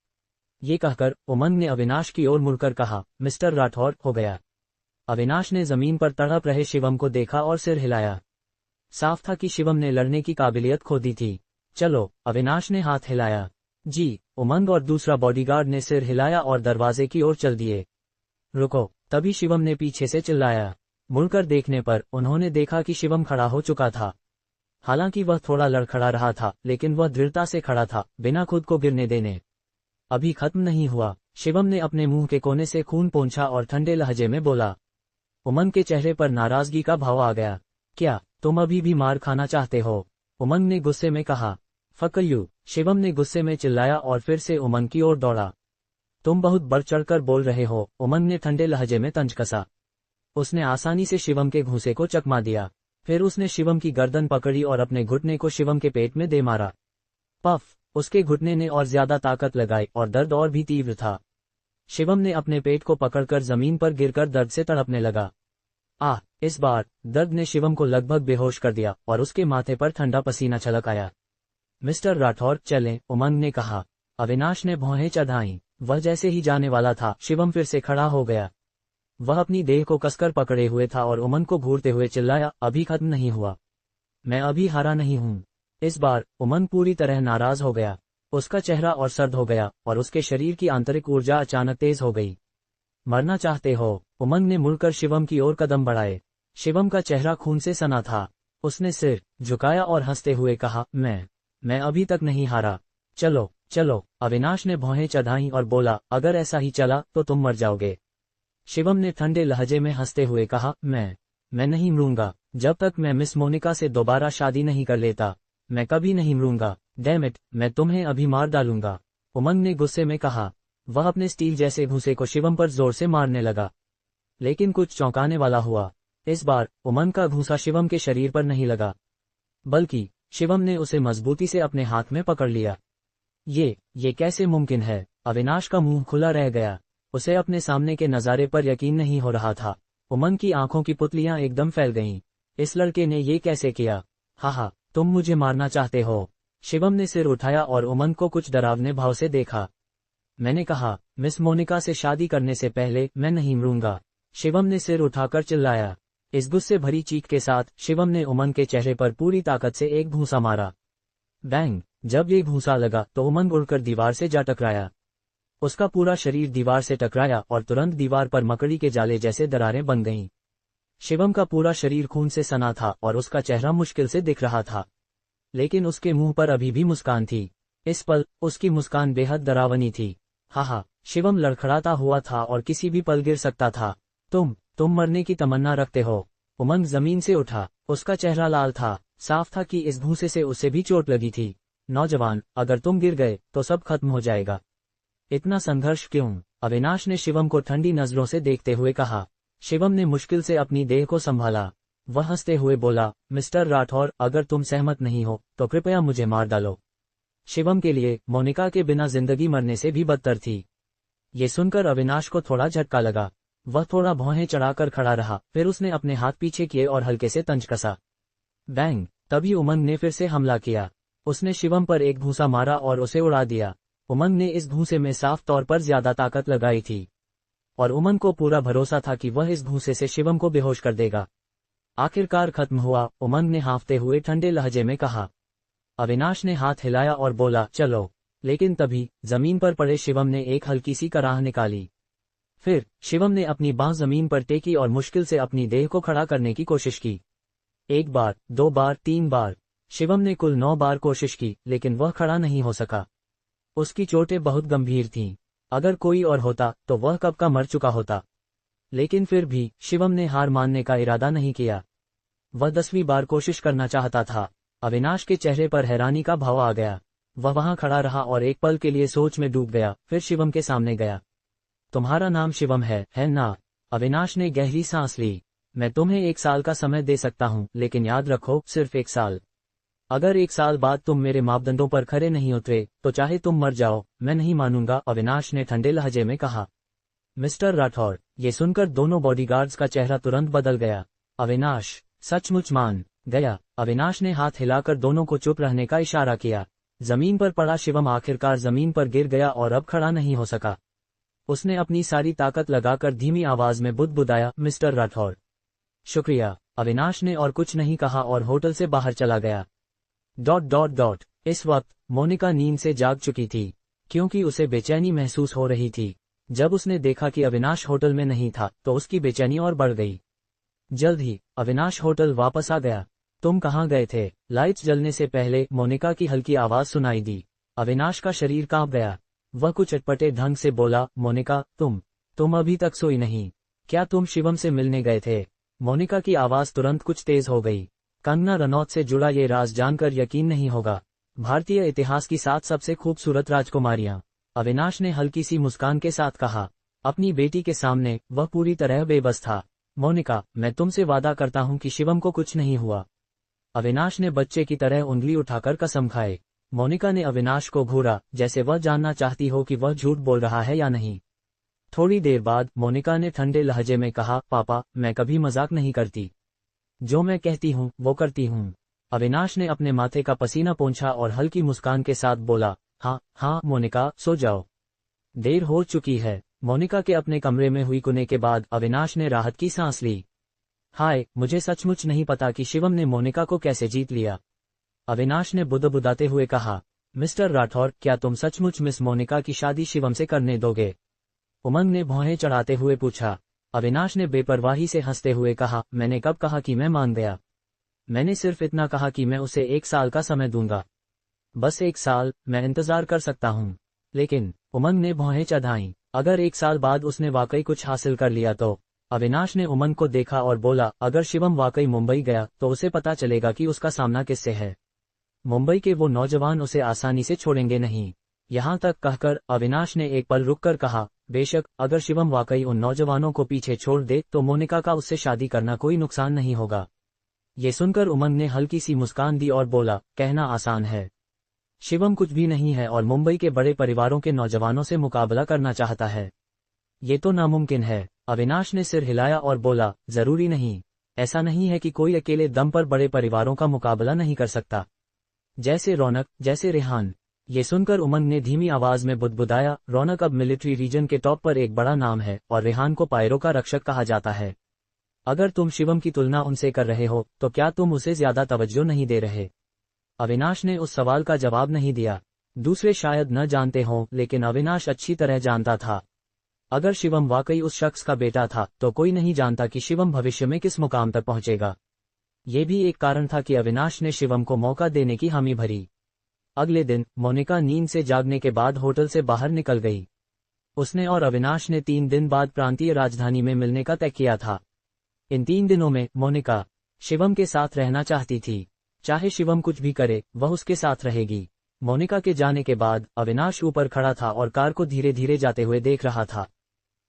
ये कहकर उमंग ने अविनाश की ओर मुड़कर कहा, मिस्टर राठौर, हो गया। अविनाश ने जमीन पर तड़प रहे शिवम को देखा और सिर हिलाया। साफ था कि शिवम ने लड़ने की काबिलियत खो दी थी। चलो, अविनाश ने हाथ हिलाया। जी, उमंग और दूसरा बॉडीगार्ड ने सिर हिलाया और दरवाजे की ओर चल दिए। रुको, तभी शिवम ने पीछे से चिल्लाया। मुड़कर देखने पर उन्होंने देखा कि शिवम खड़ा हो चुका था। हालांकि वह थोड़ा लड़खड़ा रहा था, लेकिन वह दृढ़ता से खड़ा था, बिना खुद को गिरने देने। अभी खत्म नहीं हुआ, शिवम ने अपने मुंह के कोने से खून पोंछा और ठंडे लहजे में बोला। उमंग के चेहरे पर नाराजगी का भाव आ गया। क्या तुम अभी भी मार खाना चाहते हो? उमंग ने गुस्से में कहा। फक यू, शिवम ने गुस्से में चिल्लाया और फिर से उमंग की ओर दौड़ा। तुम बहुत बढ़ चढ़कर बोल रहे हो, उमंग ने ठंडे लहजे में तंज कसा। उसने आसानी से शिवम के घूंसे को चकमा दिया। फिर उसने शिवम की गर्दन पकड़ी और अपने घुटने को शिवम के पेट में दे मारा। पफ, उसके घुटने ने और ज्यादा ताकत लगाई और दर्द और भी तीव्र था। शिवम ने अपने पेट को पकड़कर जमीन पर गिरकर दर्द से तड़पने लगा। इस बार दर्द ने शिवम को लगभग बेहोश कर दिया और उसके माथे पर ठंडा पसीना छलक आया। मिस्टर राठौर, चलें, उमंग ने कहा। अविनाश ने भौहें चढ़ाईं। वह जैसे ही जाने वाला था, शिवम फिर से खड़ा हो गया। वह अपनी देह को कसकर पकड़े हुए था और उमंग को घूरते हुए चिल्लाया, अभी खत्म नहीं हुआ। मैं अभी हारा नहीं हूँ। इस बार उमंग पूरी तरह नाराज हो गया। उसका चेहरा और सर्द हो गया और उसके शरीर की आंतरिक ऊर्जा अचानक तेज हो गई। मरना चाहते हो? उमंग ने मुड़कर शिवम की ओर कदम बढ़ाए। शिवम का चेहरा खून से सना था। उसने सिर झुकाया और हंसते हुए कहा, मैं अभी तक नहीं हारा। चलो चलो, अविनाश ने भौहें चढ़ाईं और बोला, अगर ऐसा ही चला तो तुम मर जाओगे। शिवम ने ठंडे लहजे में हंसते हुए कहा, मैं नहीं मरूंगा। जब तक मैं मिस मोनिका से दोबारा शादी नहीं कर लेता, मैं कभी नहीं मरूंगा। डैम इट, मैं तुम्हें अभी मार डालूंगा, उमंग ने गुस्से में कहा। वह अपने स्टील जैसे घूंसे को शिवम पर जोर से मारने लगा। लेकिन कुछ चौंकाने वाला हुआ। इस बार उमंग का घूंसा शिवम के शरीर पर नहीं लगा, बल्कि शिवम ने उसे मजबूती से अपने हाथ में पकड़ लिया। ये कैसे मुमकिन है? अविनाश का मुंह खुला रह गया। उसे अपने सामने के नजारे पर यकीन नहीं हो रहा था। उमंग की आंखों की पुतलियां एकदम फैल गईं। इस लड़के ने ये कैसे किया? हा, तुम मुझे मारना चाहते हो? शिवम ने सिर उठाया और उमंग को कुछ डरावने भाव से देखा। मैंने कहा, मिस मोनिका से शादी करने से पहले मैं नहीं मरूंगा, शिवम ने सिर उठाकर चिल्लाया। इस गुस्से भरी चीख के साथ शिवम ने उमंग के चेहरे पर पूरी ताकत से एक घूंसा मारा। बैंग! जब ये घूंसा लगा तो उमंग उड़कर दीवार से जा टकराया। उसका पूरा शरीर दीवार से टकराया और तुरंत दीवार पर मकड़ी के जाले जैसे दरारें बन गईं। शिवम का पूरा शरीर खून से सना था और उसका चेहरा मुश्किल से दिख रहा था, लेकिन उसके मुंह पर अभी भी मुस्कान थी। इस पल उसकी मुस्कान बेहद डरावनी थी। हा, शिवम लड़खड़ाता हुआ था और किसी भी पल गिर सकता था। तुम मरने की तमन्ना रखते हो? उमंग जमीन से उठा। उसका चेहरा लाल था। साफ था कि इस घूंसे से उसे भी चोट लगी थी। नौजवान, अगर तुम गिर गए तो सब खत्म हो जाएगा। इतना संघर्ष क्यों? अविनाश ने शिवम को ठंडी नजरों से देखते हुए कहा। शिवम ने मुश्किल से अपनी देह को संभाला। वह हंसते हुए बोला, मिस्टर राठौर, अगर तुम सहमत नहीं हो तो कृपया मुझे मार डालो। शिवम के लिए मोनिका के बिना जिंदगी मरने से भी बदतर थी। ये सुनकर अविनाश को थोड़ा झटका लगा। वह थोड़ा भौहें चढ़ाकर खड़ा रहा, फिर उसने अपने हाथ पीछे किए और हल्के से तंज कसा। बैंग! तभी उमंग ने फिर से हमला किया। उसने शिवम पर एक घूंसा मारा और उसे उड़ा दिया। उमंग ने इस घूंसे में साफ तौर पर ज्यादा ताकत लगाई थी और उमंग को पूरा भरोसा था कि वह इस घूंसे से शिवम को बेहोश कर देगा। आखिरकार खत्म हुआ, उमंग ने हाँफते हुए ठंडे लहजे में कहा। अविनाश ने हाथ हिलाया और बोला, चलो। लेकिन तभी जमीन पर पड़े शिवम ने एक हल्की सी कराह निकाली। फिर शिवम ने अपनी बांह जमीन पर टेकी और मुश्किल से अपनी देह को खड़ा करने की कोशिश की। 1 बार, 2 बार, 3 बार। शिवम ने कुल 9 बार कोशिश की, लेकिन वह खड़ा नहीं हो सका। उसकी चोटें बहुत गंभीर थीं। अगर कोई और होता तो वह कब का मर चुका होता। लेकिन फिर भी शिवम ने हार मानने का इरादा नहीं किया। वह 10वीं बार कोशिश करना चाहता था। अविनाश के चेहरे पर हैरानी का भाव आ गया। वह वहां खड़ा रहा और एक पल के लिए सोच में डूब गया, फिर शिवम के सामने गया। तुम्हारा नाम शिवम है ना? अविनाश ने गहरी सांस ली। मैं तुम्हें 1 साल का समय दे सकता हूं, लेकिन याद रखो, सिर्फ 1 साल। अगर 1 साल बाद तुम मेरे मापदंडों पर खरे नहीं उतरे तो चाहे तुम मर जाओ, मैं नहीं मानूंगा, अविनाश ने ठंडे लहजे में कहा। मिस्टर राठौर, ये सुनकर दोनों बॉडीगार्ड्स का चेहरा तुरंत बदल गया। अविनाश सचमुच मान गया? अविनाश ने हाथ हिलाकर दोनों को चुप रहने का इशारा किया। जमीन पर पड़ा शिवम आखिरकार जमीन पर गिर गया और अब खड़ा नहीं हो सका। उसने अपनी सारी ताकत लगाकर धीमी आवाज में बुदबुदाया, मिस्टर राठौर। शुक्रिया। अविनाश ने और कुछ नहीं कहा और होटल से बाहर चला गया। ... इस वक्त मोनिका नींद से जाग चुकी थी, क्योंकि उसे बेचैनी महसूस हो रही थी। जब उसने देखा कि अविनाश होटल में नहीं था तो उसकी बेचैनी और बढ़ गई। जल्द ही अविनाश होटल वापस आ गया। तुम कहाँ गए थे? लाइट्स जलने से पहले मोनिका की हल्की आवाज सुनाई दी। अविनाश का शरीर कांप गया। वह कुछ अटपटे ढंग से बोला, मोनिका, तुम अभी तक सोई नहीं? क्या तुम शिवम से मिलने गए थे? मोनिका की आवाज तुरंत कुछ तेज हो गई। कंगना रनौत से जुड़ा ये राज जानकर यकीन नहीं होगा। भारतीय इतिहास की 7 सबसे खूबसूरत राजकुमारियां। अविनाश ने हल्की सी मुस्कान के साथ कहा। अपनी बेटी के सामने वह पूरी तरह बेबस था। मोनिका, मैं तुमसे वादा करता हूं कि शिवम को कुछ नहीं हुआ। अविनाश ने बच्चे की तरह उंगली उठाकर कसम खाए। मोनिका ने अविनाश को घूरा, जैसे वह जानना चाहती हो कि वह झूठ बोल रहा है या नहीं। थोड़ी देर बाद मोनिका ने ठंडे लहजे में कहा, पापा, मैं कभी मजाक नहीं करती। जो मैं कहती हूँ वो करती हूँ। अविनाश ने अपने माथे का पसीना पोंछा और हल्की मुस्कान के साथ बोला, हाँ मोनिका, सो जाओ, देर हो चुकी है। मोनिका के अपने कमरे में हुई कुने के बाद अविनाश ने राहत की सांस ली। हाय, मुझे सचमुच नहीं पता कि शिवम ने मोनिका को कैसे जीत लिया। अविनाश ने बुदबुदाते हुए कहा। मिस्टर राठौर, क्या तुम सचमुच मिस मोनिका की शादी शिवम से करने दोगे? उमंग ने भौहें चढ़ाते हुए पूछा। अविनाश ने बेपरवाही से हंसते हुए कहा, मैंने कब कहा कि मैं मान गया? मैंने सिर्फ इतना कहा कि मैं उसे 1 साल का समय दूंगा। बस 1 साल, मैं इंतजार कर सकता हूँ। लेकिन उमंग ने भौहें चढ़ाईं। अगर 1 साल बाद उसने वाकई कुछ हासिल कर लिया तो? अविनाश ने उमंग को देखा और बोला, अगर शिवम वाकई मुंबई गया तो उसे पता चलेगा कि उसका सामना किससे है। मुंबई के वो नौजवान उसे आसानी से छोड़ेंगे नहीं। यहाँ तक कहकर अविनाश ने एक पल रुककर कहा, बेशक, अगर शिवम वाकई उन नौजवानों को पीछे छोड़ दे तो मोनिका का उससे शादी करना कोई नुकसान नहीं होगा। ये सुनकर उमंग ने हल्की सी मुस्कान दी और बोला, कहना आसान है। शिवम कुछ भी नहीं है और मुंबई के बड़े परिवारों के नौजवानों से मुकाबला करना चाहता है। ये तो नामुमकिन है। अविनाश ने सिर हिलाया और बोला, जरूरी नहीं। ऐसा नहीं है कि कोई अकेले दम पर बड़े परिवारों का मुकाबला नहीं कर सकता। जैसे रौनक, जैसे रेहान। ये सुनकर उमंग ने धीमी आवाज में बुदबुदाया, रौनक अब मिलिट्री रीजन के टॉप पर एक बड़ा नाम है और रेहान को पायरों का रक्षक कहा जाता है। अगर तुम शिवम की तुलना उनसे कर रहे हो तो क्या तुम उसे ज्यादा तवज्जो नहीं दे रहे? अविनाश ने उस सवाल का जवाब नहीं दिया। दूसरे शायद न जानते हों, लेकिन अविनाश अच्छी तरह जानता था। अगर शिवम वाकई उस शख्स का बेटा था तो कोई नहीं जानता कि शिवम भविष्य में किस मुकाम तक पहुंचेगा। ये भी एक कारण था कि अविनाश ने शिवम को मौका देने की हामी भरी। अगले दिन मोनिका नींद से जागने के बाद होटल से बाहर निकल गई। उसने और अविनाश ने 3 दिन बाद प्रांतीय राजधानी में मिलने का तय किया था। इन 3 दिनों में मोनिका शिवम के साथ रहना चाहती थी। चाहे शिवम कुछ भी करे, वह उसके साथ रहेगी। मोनिका के जाने के बाद अविनाश ऊपर खड़ा था और कार को धीरे धीरे जाते हुए देख रहा था।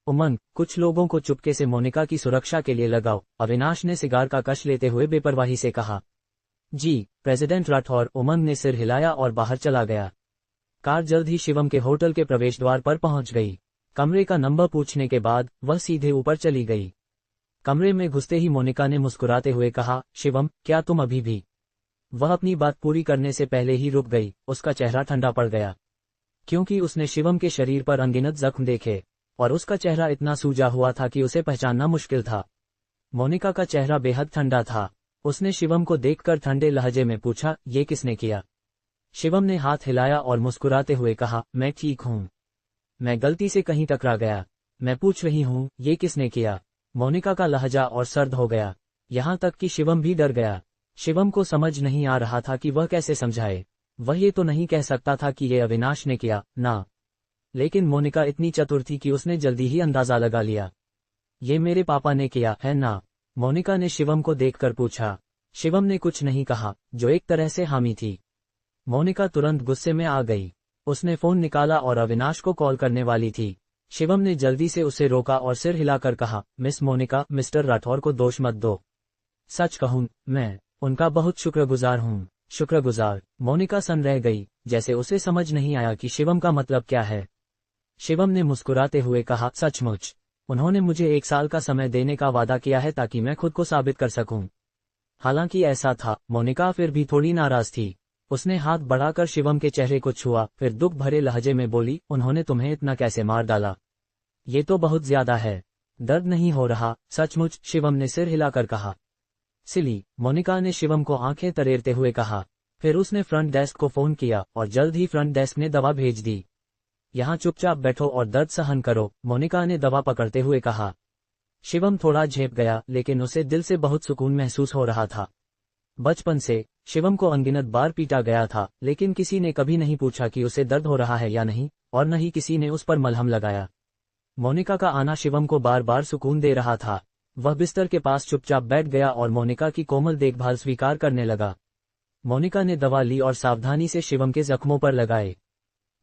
उमंग, कुछ लोगों को चुपके से मोनिका की सुरक्षा के लिए लगाओ, अविनाश ने सिगार का कश लेते हुए बेपरवाही से कहा। जी, प्रेसिडेंट राठौर, उमंग ने सिर हिलाया और बाहर चला गया। कार जल्द ही शिवम के होटल के प्रवेश द्वार पर पहुंच गई। कमरे का नंबर पूछने के बाद वह सीधे ऊपर चली गई। कमरे में घुसते ही मोनिका ने मुस्कुराते हुए कहा, शिवम, क्या तुम अभी भी? वह अपनी बात पूरी करने से पहले ही रुक गई। उसका चेहरा ठंडा पड़ गया, क्योंकि उसने शिवम के शरीर पर अनगिनत जख्म देखे और उसका चेहरा इतना सूजा हुआ था कि उसे पहचानना मुश्किल था। मोनिका का चेहरा बेहद ठंडा था। उसने शिवम को देखकर ठंडे लहजे में पूछा, ये किसने किया? शिवम ने हाथ हिलाया और मुस्कुराते हुए कहा, मैं ठीक हूँ। मैं गलती से कहीं टकरा गया। मैं पूछ रही हूँ, ये किसने किया? मोनिका का लहजा और सर्द हो गया, यहाँ तक कि शिवम भी डर गया। शिवम को समझ नहीं आ रहा था कि वह कैसे समझाए। वह ये तो नहीं कह सकता था कि ये अविनाश ने किया, ना। लेकिन मोनिका इतनी चतुर थी कि उसने जल्दी ही अंदाजा लगा लिया। ये मेरे पापा ने किया है ना? मोनिका ने शिवम को देखकर पूछा। शिवम ने कुछ नहीं कहा, जो एक तरह से हामी थी। मोनिका तुरंत गुस्से में आ गई। उसने फोन निकाला और अविनाश को कॉल करने वाली थी। शिवम ने जल्दी से उसे रोका और सिर हिलाकर कहा, मिस मोनिका, मिस्टर राठौर को दोष मत दो। सच कहूं, मैं उनका बहुत शुक्रगुजार हूं। शुक्रगुजार? मोनिका सन रह गई, जैसे उसे समझ नहीं आया कि शिवम का मतलब क्या है। शिवम ने मुस्कुराते हुए कहा, सचमुच, उन्होंने मुझे 1 साल का समय देने का वादा किया है ताकि मैं खुद को साबित कर सकूं। हालांकि ऐसा था, मोनिका फिर भी थोड़ी नाराज थी। उसने हाथ बढ़ाकर शिवम के चेहरे को छुआ, फिर दुख भरे लहजे में बोली, उन्होंने तुम्हें इतना कैसे मार डाला? ये तो बहुत ज्यादा है। दर्द नहीं हो रहा? सचमुच? शिवम ने सिर हिलाकर कहा। सिली, मोनिका ने शिवम को आंखें तरेरते हुए कहा। फिर उसने फ्रंट डेस्क को फोन किया और जल्द ही फ्रंट डेस्क ने दवा भेज दी। यहाँ चुपचाप बैठो और दर्द सहन करो, मोनिका ने दवा पकड़ते हुए कहा। शिवम थोड़ा झेप गया, लेकिन उसे दिल से बहुत सुकून महसूस हो रहा था। बचपन से शिवम को अनगिनत बार पीटा गया था, लेकिन किसी ने कभी नहीं पूछा कि उसे दर्द हो रहा है या नहीं, और न ही किसी ने उस पर मलहम लगाया। मोनिका का आना शिवम को बार बार सुकून दे रहा था। वह बिस्तर के पास चुपचाप बैठ गया और मोनिका की कोमल देखभाल स्वीकार करने लगा। मोनिका ने दवा ली और सावधानी से शिवम के जख्मों पर लगाए।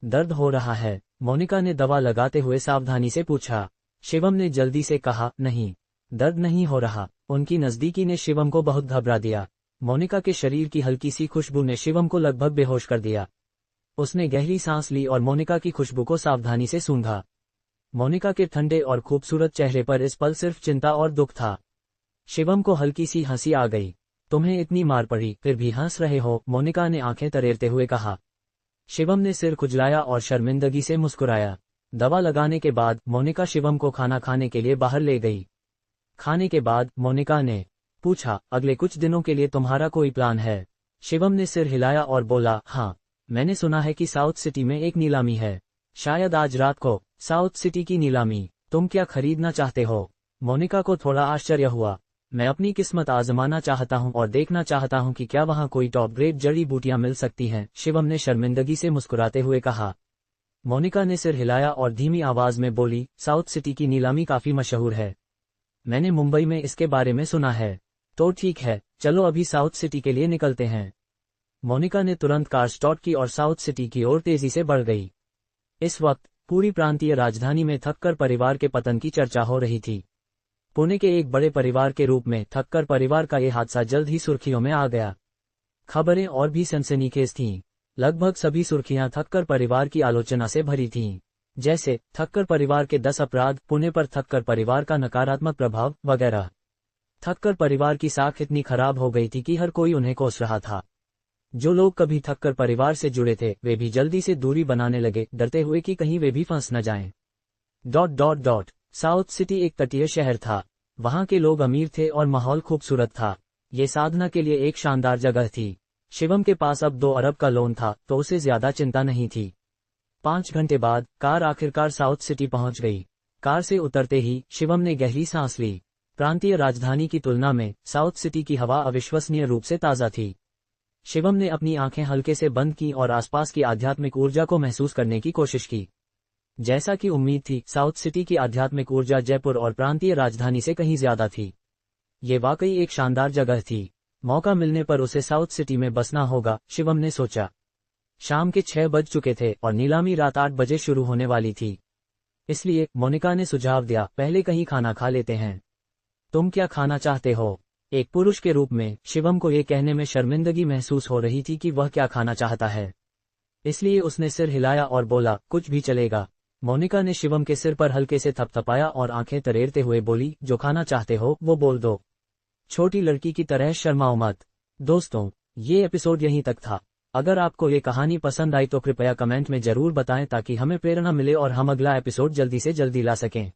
दर्द हो रहा है? मोनिका ने दवा लगाते हुए सावधानी से पूछा। शिवम ने जल्दी से कहा, नहीं, दर्द नहीं हो रहा। उनकी नजदीकी ने शिवम को बहुत घबरा दिया। मोनिका के शरीर की हल्की सी खुशबू ने शिवम को लगभग बेहोश कर दिया। उसने गहरी सांस ली और मोनिका की खुशबू को सावधानी से सूंघा। मोनिका के ठंडे और खूबसूरत चेहरे पर इस पल सिर्फ चिंता और दुख था। शिवम को हल्की सी हंसी आ गई। तुम्हें इतनी मार पड़ी, फिर भी हंस रहे हो? मोनिका ने आंखें तरेरते हुए कहा। शिवम ने सिर खुजलाया और शर्मिंदगी से मुस्कुराया। दवा लगाने के बाद मोनिका शिवम को खाना खाने के लिए बाहर ले गई। खाने के बाद मोनिका ने पूछा, अगले कुछ दिनों के लिए तुम्हारा कोई प्लान है? शिवम ने सिर हिलाया और बोला, हाँ, मैंने सुना है कि साउथ सिटी में एक नीलामी है, शायद आज रात को। साउथ सिटी की नीलामी? तुम क्या खरीदना चाहते हो? मोनिका को थोड़ा आश्चर्य हुआ। मैं अपनी किस्मत आजमाना चाहता हूं और देखना चाहता हूं कि क्या वहां कोई टॉप ग्रेड जड़ी बूटियां मिल सकती हैं, शिवम ने शर्मिंदगी से मुस्कुराते हुए कहा। मोनिका ने सिर हिलाया और धीमी आवाज में बोली, साउथ सिटी की नीलामी काफी मशहूर है। मैंने मुंबई में इसके बारे में सुना है। तो ठीक है, चलो अभी साउथ सिटी के लिए निकलते हैं। मोनिका ने तुरंत कार स्टार्ट की और साउथ सिटी की ओर तेजी से बढ़ गई। इस वक्त पूरी प्रांतीय राजधानी में थक्कर परिवार के पतन की चर्चा हो रही थी। पुणे के एक बड़े परिवार के रूप में थक्कर परिवार का यह हादसा जल्द ही सुर्खियों में आ गया। खबरें और भी सनसनीखेज थीं। लगभग सभी सुर्खियां थक्कर परिवार की आलोचना से भरी थीं, जैसे थक्कर परिवार के 10 अपराध, पुणे पर थक्कर परिवार का नकारात्मक प्रभाव वगैरह। थक्कर परिवार की साख इतनी खराब हो गई थी कि हर कोई उन्हें कोस रहा था। जो लोग कभी थक्कर परिवार से जुड़े थे वे भी जल्दी से दूरी बनाने लगे, डरते हुए कि कहीं वे भी फंस न जाएं। साउथ सिटी एक तटीय शहर था। वहां के लोग अमीर थे और माहौल खूबसूरत था। ये साधना के लिए एक शानदार जगह थी। शिवम के पास अब 2 अरब का लोन था, तो उसे ज्यादा चिंता नहीं थी। 5 घंटे बाद कार आखिरकार साउथ सिटी पहुंच गई। कार से उतरते ही शिवम ने गहरी सांस ली। प्रांतीय राजधानी की तुलना में साउथ सिटी की हवा अविश्वसनीय रूप से ताज़ा थी। शिवम ने अपनी आंखें हल्के से बंद की और आसपास की आध्यात्मिक ऊर्जा को महसूस करने की कोशिश की। जैसा कि उम्मीद थी, साउथ सिटी की आध्यात्मिक ऊर्जा जयपुर और प्रांतीय राजधानी से कहीं ज्यादा थी। ये वाकई एक शानदार जगह थी। मौका मिलने पर उसे साउथ सिटी में बसना होगा, शिवम ने सोचा। शाम के 6 बज चुके थे और नीलामी रात 8 बजे शुरू होने वाली थी। इसलिए मोनिका ने सुझाव दिया, पहले कहीं खाना खा लेते हैं। तुम क्या खाना चाहते हो? एक पुरुष के रूप में शिवम को ये कहने में शर्मिंदगी महसूस हो रही थी कि वह क्या खाना चाहता है। इसलिए उसने सिर हिलाया और बोला, कुछ भी चलेगा। मोनिका ने शिवम के सिर पर हल्के से थपथपाया और आंखें तरेरते हुए बोली, जो खाना चाहते हो वो बोल दो, छोटी लड़की की तरह शर्माओ मत। दोस्तों, ये एपिसोड यहीं तक था। अगर आपको ये कहानी पसंद आई तो कृपया कमेंट में जरूर बताएं ताकि हमें प्रेरणा मिले और हम अगला एपिसोड जल्दी से जल्दी ला सकें।